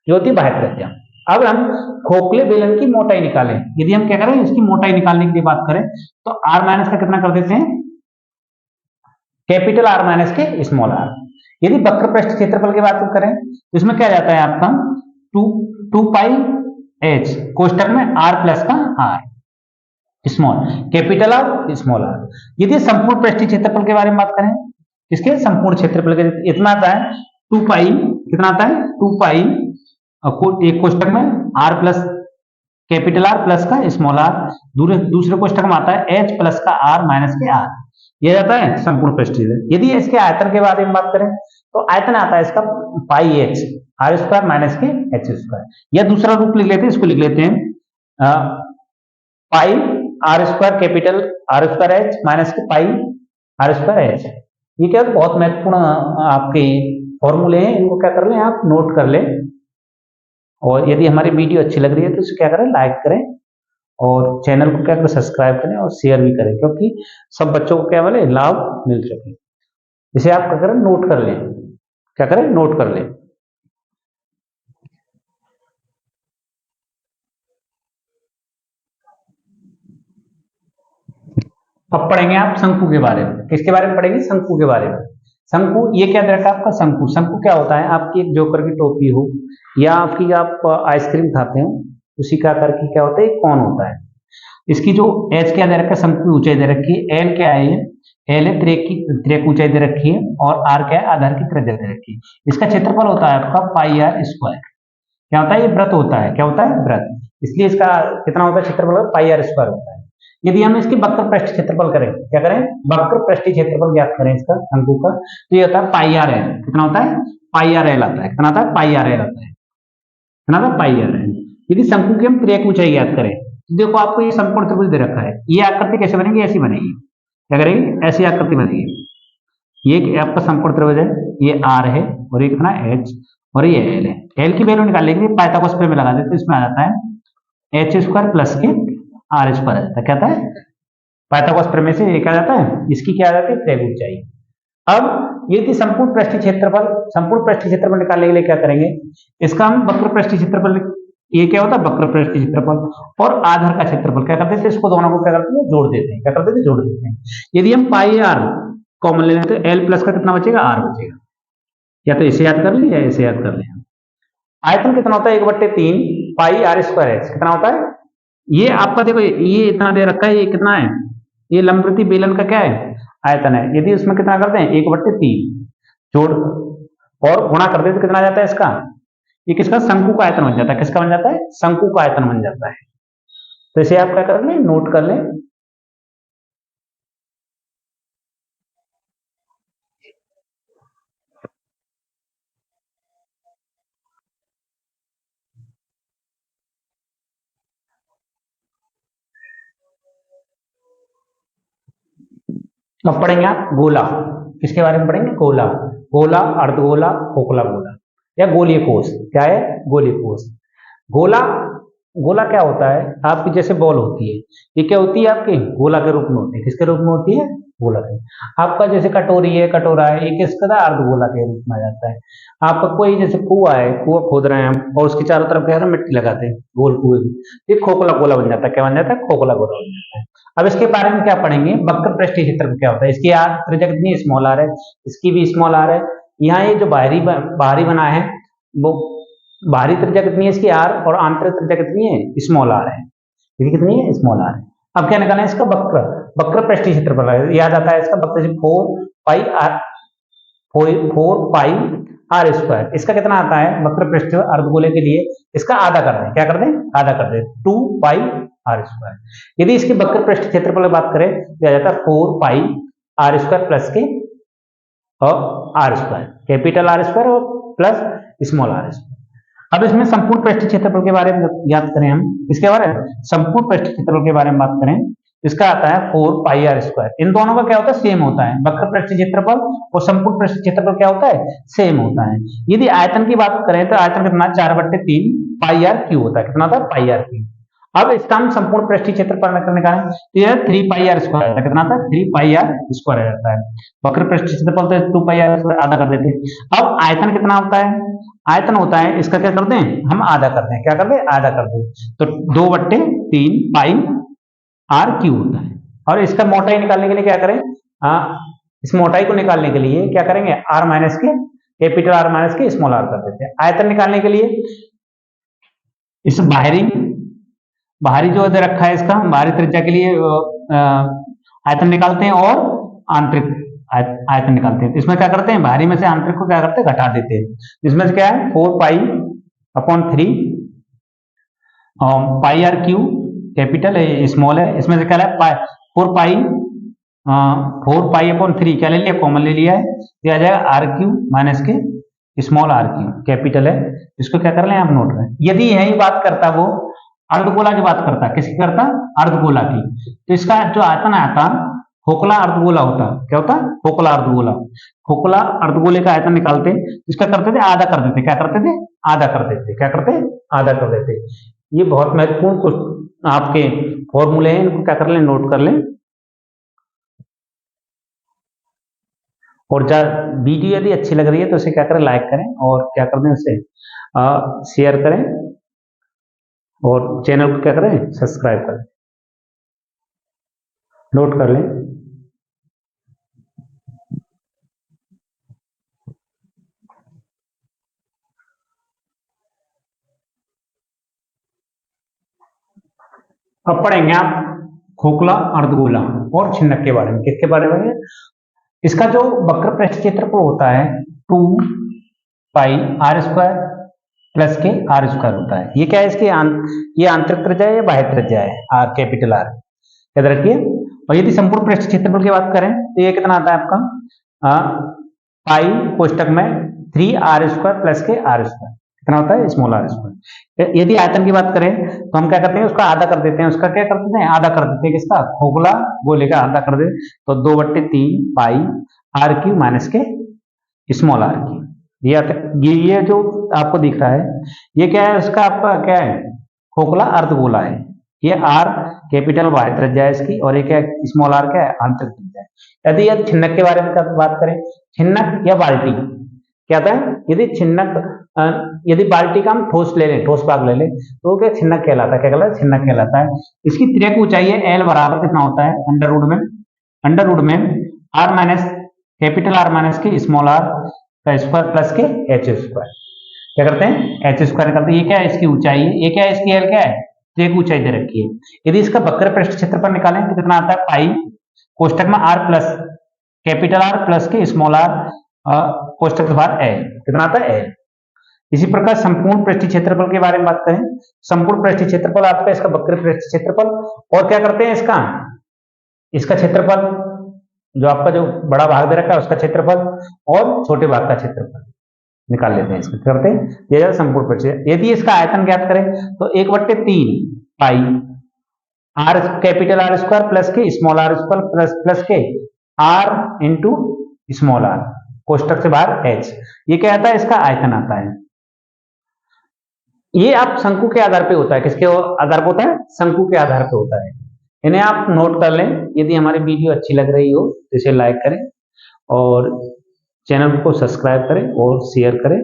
Speaker 1: जो होती है बाह्य त्रिज्या। अब हम खोखले बेलन की मोटाई निकालें। यदि हम क्या करें, इसकी मोटाई निकालने की बात करें तो r माइनस का कितना कर देते हैं, कैपिटल R माइनस के स्मॉल r। यदि वक्र पृष्ठ क्षेत्रफल की बात करें तो इसमें क्या जाता है आपका, 2πh कोष्टक में r प्लस का r, small capital R small r। यदि संपूर्ण पृष्ठीय क्षेत्रफल के बारे में बात करें, इसके संपूर्ण क्षेत्रफल के इतना आता है 2π, कितना आता है, 2π एक कोष्टक में r plus capital R plus का स्मॉल r, दूसरे कोष्टक में आता है h प्लस का r माइनस के r। यह जाता है संपूर्ण पृष्ठीय। यदि इसके आयतन के बारे में बात करें तो आयतन आता है इसका πh r² माइनस के h²। या दूसरा रूप लिख लेते हैं, इसको लिख लेते हैं πr² कैपिटल r²h माइनस के πr²h। ये क्या बहुत महत्वपूर्ण आपके फॉर्मूले हैं, इनको क्या कर लें आप, नोट कर लें। और यदि हमारी वीडियो अच्छी लग रही है तो इसे क्या करें, लाइक करें और चैनल को क्या करें, सब्सक्राइब करें और शेयर भी करें, क्योंकि सब बच्चों को क्या वाले लाभ मिल सके। इसे आप क्या करें, नोट कर लें। क्या करें, नोट कर लें। अब पढ़ेंगे आप शंकु के बारे में। किसके बारे में पढ़ेंगे, शंकु के बारे में। शंकु, ये क्या दे रखा है आपका, शंकु। शंकु क्या होता है, आपकी एक जोकर की टोपी हो या आपकी आप आइसक्रीम खाते हो, उसी का आकार की क्या होता है, एक कौन होता है। इसकी जो एच क्या दे रखा है, शंकु की ऊंचाई दे रखी है, एल क्या है, एल है त्रिज्या की ऊंचाई दे रखी है, और आर क्या है, आधार की त्रिज्या दे रखी है। इसका क्षेत्रफल होता है आपका पाई आर स्क्वायर। क्या होता है, ये वृत्त होता है, क्या होता है, वृत्त, इसलिए इसका कितना होता है क्षेत्रफल, पाई आर स्क्वायर होता है। यदि हम इसकी वक्र पृष्ठ क्षेत्रफल करें, क्या करें, वक्र पृष्ठीय क्षेत्रफल ज्ञात करें इसका शंकु का, तो ये होता है पाई आर एल। कितना होता है, पाई आर एल आता है। कितना आता है, पाई आर एल आता है। कितना आता है, पाई आर एल। यदि शंकु की हम त्रिज्या की ऊंचाई ज्ञात करें, तो देखो आपको ये समकोण त्रिभुज दे रखा है, ये आकृति कैसे बनेगी, ऐसी बनेगी। क्या करेंगे, ऐसी आकृति बनेगी। ये आपका समकोण त्रिभुज है, ये आर है और ये कितना एच और ये एल है। एल की वैल्यू निकालने के लिए पाइथागोरस प्रमेय लगा देते, इसमें आ जाता है एच स्क्वायर प्लस के आर स्क्वायर आ जाता है। क्या आता है, पाइथागोरस प्रमेय से ये क्या जाता है, इसकी क्या आ जाती है, त्रिज्या ऊंचाई। अब ये थी संपूर्ण पृष्ठीय क्षेत्रफल। संपूर्ण पृष्ठीय क्षेत्रफल निकालने के लिए क्या करेंगे, इसका हम वक्र पृष्ठीय क्षेत्रफल, ये क्या होता है, वक्र पृष्ठीय क्षेत्रफल और आधार का क्षेत्रफल क्या करते थे, इसको दोनों को क्या करते थे, जोड़ देते हैं। क्या करते थे, जोड़ देते हैं। यदि हम पाई आर कॉमन ले लें तो एल प्लस का कितना बचेगा, आर बचेगा। या तो इसे याद कर लें या इसे याद कर लें। आयतन कितना होता है, 1/3 पाई आर स्क्वायर एच। कितना होता है, ये आपका देखो, ये इतना दे रखा है, ये कितना है, ये लंबवृत्तीय बेलन का क्या है, आयतन है। यदि उसमें कितना करते हैं, 1/3 जोड़ और गुणा कर दे तो कितना आ जाता है इसका, ये किसका, शंकु का आयतन बन जाता है। किसका बन जाता है, शंकु का आयतन बन जाता है। तो इसे आप क्या कर लें, नोट कर लें। अब पढ़ेंगे आप गोला, किसके बारे में पढ़ेंगे, गोला। गोला, अर्धगोला, खोखला गोला या गोलीय कोष। क्या है, गोलीय कोष। गोला, गोला क्या होता है, आपकी जैसे बॉल होती है, ये क्या होती है, आपके गोला के रूप में होती है। किसके रूप में होती है, गोला के। आपका जैसे कटोरी है, कटोरा है, ये किसका था, अर्धगोला के रूप में आ जाता है। आपका कोई जैसे कुआ है, कुआ खोद रहे हैं हम और उसके चारों तरफ क्या है, मिट्टी लगाते हैं गोल कुएं की, ये खोखला गोला बन जाता है। क्या बन जाता है, खोखला गोला बन जाता है। अब इसके बारे में क्या पढ़ेंगे, वक्र पृष्ठीय क्षेत्रफल क्या होता है, इसकी आर त्रिज्या कितनी, स्मॉल आर है, इसकी भी स्मॉल आर है। यहाँ ये जो बाहरी बना है, वो बाहरी त्रिज्या कितनी है इसकी, आर, और आंतरिक त्रिज्या कितनी है, स्मॉल आर है। इसकी कितनी है, स्मॉल आर है। अब क्या निकालना है इसका वक्र, वक्र पृष्ठीय क्षेत्रफल याद आता है इसका, वक्र से 4 पाई स्क्वायर। इसका कितना आता है, वक्र पृष्ठ अर्धगोले के लिए इसका आधा कर दें। क्या कर दें, आधा कर दें, 2 पाई r स्क्वायर। यदि इसकी वक्र पृष्ठ क्षेत्रफल की बात करें तो आ जाता है 4 पाई r स्क्वायर प्लस के और R square, capital R square और प्लस स्मॉल आर स्क्वायर। अब इसमें संपूर्ण पृष्ठीय क्षेत्रफल के बारे में याद करें हम, इसके बारे में संपूर्ण पृष्ठीय क्षेत्रफल के बारे में बात करें, इसका आता है 4 पाई r स्क्वायर। इन दोनों का क्या होता है, सेम होता है। वक्र पृष्ठीय क्षेत्रफल और संपूर्ण पृष्ठीय क्षेत्रफल क्या होता है, सेम होता है। यदि आयतन की बात करें तो आयतन कितना, 4/3 पाई r क्यूब होता है। कितना होता है, पाई r क्यूब। अब इसका हम संपूर्ण पृष्ठीय क्षेत्रफल निकालें तो यह 3 पाई r स्क्वायर है। कितना आता है, 3 पाई r स्क्वायर रहता है। वक्र पृष्ठीय क्षेत्रफल तो 2 पाई r आधा कर देते हैं। अब आयतन कितना होता है, आयतन होता है इसका क्या कर दें, हम आधा कर दें। क्या कर दें, आधा कर दें, तो 2/3 पाई आर क्यूब होता है। और इसका मोटाई निकालने के लिए क्या करें, इस मोटाई को निकालने के लिए क्या करेंगे, आर माइनस के, कैपिटल आर माइनस के स्मॉल आर कर देते हैं। आयतन निकालने के लिए इस बाहरी जो दे रखा है, इसका बाहरी त्रिज्या के लिए आयतन निकालते हैं और आंतरिक आयतन निकालते हैं। तो इसमें क्या करते हैं, बाहरी में से आंतरिक को क्या करते हैं, घटा देते हैं। इसमें से क्या है, 4 पाई/3 पाई r क्यूब, कैपिटल है स्मॉल है, इसमें से क्या है 4 पाई/3 क्या ले लिया, कॉमन ले लिया है, तो आ जाएगा r क्यूब माइनस के स्मॉल r क्यूब, कैपिटल है। इसको क्या कर लें आप, नोट करें। यदि यही बात करता वो अर्धगोला की बात करता, किसकी करता, अर्धगोला की, तो इसका जो आयतन आता खोखला अर्धगोला होता। क्या होता, खोखला अर्धगोला। खोखला अर्धगोले का आयतन निकालते, इसका करते थे आधा कर देते। क्या करते थे, आधा कर देते। क्या करते, आधा कर देते। ये बहुत महत्वपूर्ण कुछ आपके फॉर्मूले हैं, इनको क्या कर लें, नोट कर लें। और वीडियो यदि अच्छी लग रही है तो इसे क्या करें, लाइक करें और क्या कर दें, उसे शेयर करें और चैनल को क्या करें, सब्सक्राइब करें। नोट कर लें। अब पढ़ेंगे आप खोखला अर्धगोला और छिन्नक के बारे में। किसके बारे में? इसका जो वक्र पृष्ठ क्षेत्रफल होता है 2 पाई आर स्क्वायर प्लस के आर स्क्वायर होता है। ये क्या है? इसकी ये आंतरिक त्रिज्या है या बाह्य त्रिज्या है? आर, कैपिटल आर, याद रखिए। और यदि संपूर्ण पृष्ठ क्षेत्रफल की बात करें तो ये कितना आता है आपका? पाई कोष्टक में 3 आर स्क्वायर प्लस के आर स्क्वायर, कितना होता है? Small are square. यदि आयतन की बात करें तो हम क्या करते हैं? उसका आधा कर देते हैं। उसका क्या कर देते हैं? आधा कर देते हैं। किसका? खोखला गोले का आधा कर दे तो 2/3 पाई आर क्यू माइनस के स्मॉल आर क्यू। ये जो आपको दिख रहा है ये क्या है? उसका आपका क्या है? खोखला अर्धगोला है। ये आर कैपिटल बाह्य त्रिज्या है इसकी, और ये क्या है? स्मॉल आर क्या है? आंतरिक त्रिज्या है। यदि यह छिन्नक के बारे में बात करें, छिन्नक या बाल्टी क्या था? यदि छिन्नक, यदि बाल्टी का हम ठोस ले लें, ठोस भाग ले लें तो क्या छिन्नक कहलाता है? क्या कहलाता है? छिन्नक कहलाता है। इसकी त्रिज्या की ऊंचाई है एल बराबर कितना होता है? अंडर रूट में R minus capital R minus के स्मॉल आर का स्क्वायर प्लस के एच स्क्वायर। क्या करते हैं? एच स्क्वायर निकालते हैं। ये क्या है? इसकी ऊंचाई है। ये क्या है? इसकी एल क्या है? त्रिज्या की ऊंचाई दे रखी है। यदि इसका वक्र पृष्ठ क्षेत्रफल निकालें तो कितना आता है? पाई कोष्टक में r plus capital R plus के स्मॉल आर कोष्टक के बाहर एल, कितना आता है? एल। इसी प्रकार संपूर्ण पृष्ठ क्षेत्रफल के बारे में बात करें, संपूर्ण पृष्ठ क्षेत्रफल आपका इसका वक्र पृष्ठ क्षेत्रफल, और क्या करते हैं? इसका क्षेत्रफल जो आपका जो बड़ा भाग दे रखा है उसका क्षेत्रफल और छोटे भाग का क्षेत्रफल निकाल लेते हैं। इसमें करते हैं ये संपूर्ण पृष्ठ। यदि इसका आयतन ज्ञात करें तो 1/3 pi R capital R square plus के स्मॉल आर स्क्वायर प्लस के आर इंटू स्मॉल आर कोष्टक से बाहर एच। ये क्या आता है? इसका आयतन आता है। ये आप शंकु के आधार पे होता है। किसके आधार पे होता है? शंकु के आधार पे होता है। इन्हें आप नोट कर लें। यदि हमारी वीडियो अच्छी लग रही हो तो इसे लाइक करें और चैनल को सब्सक्राइब करें और शेयर करें।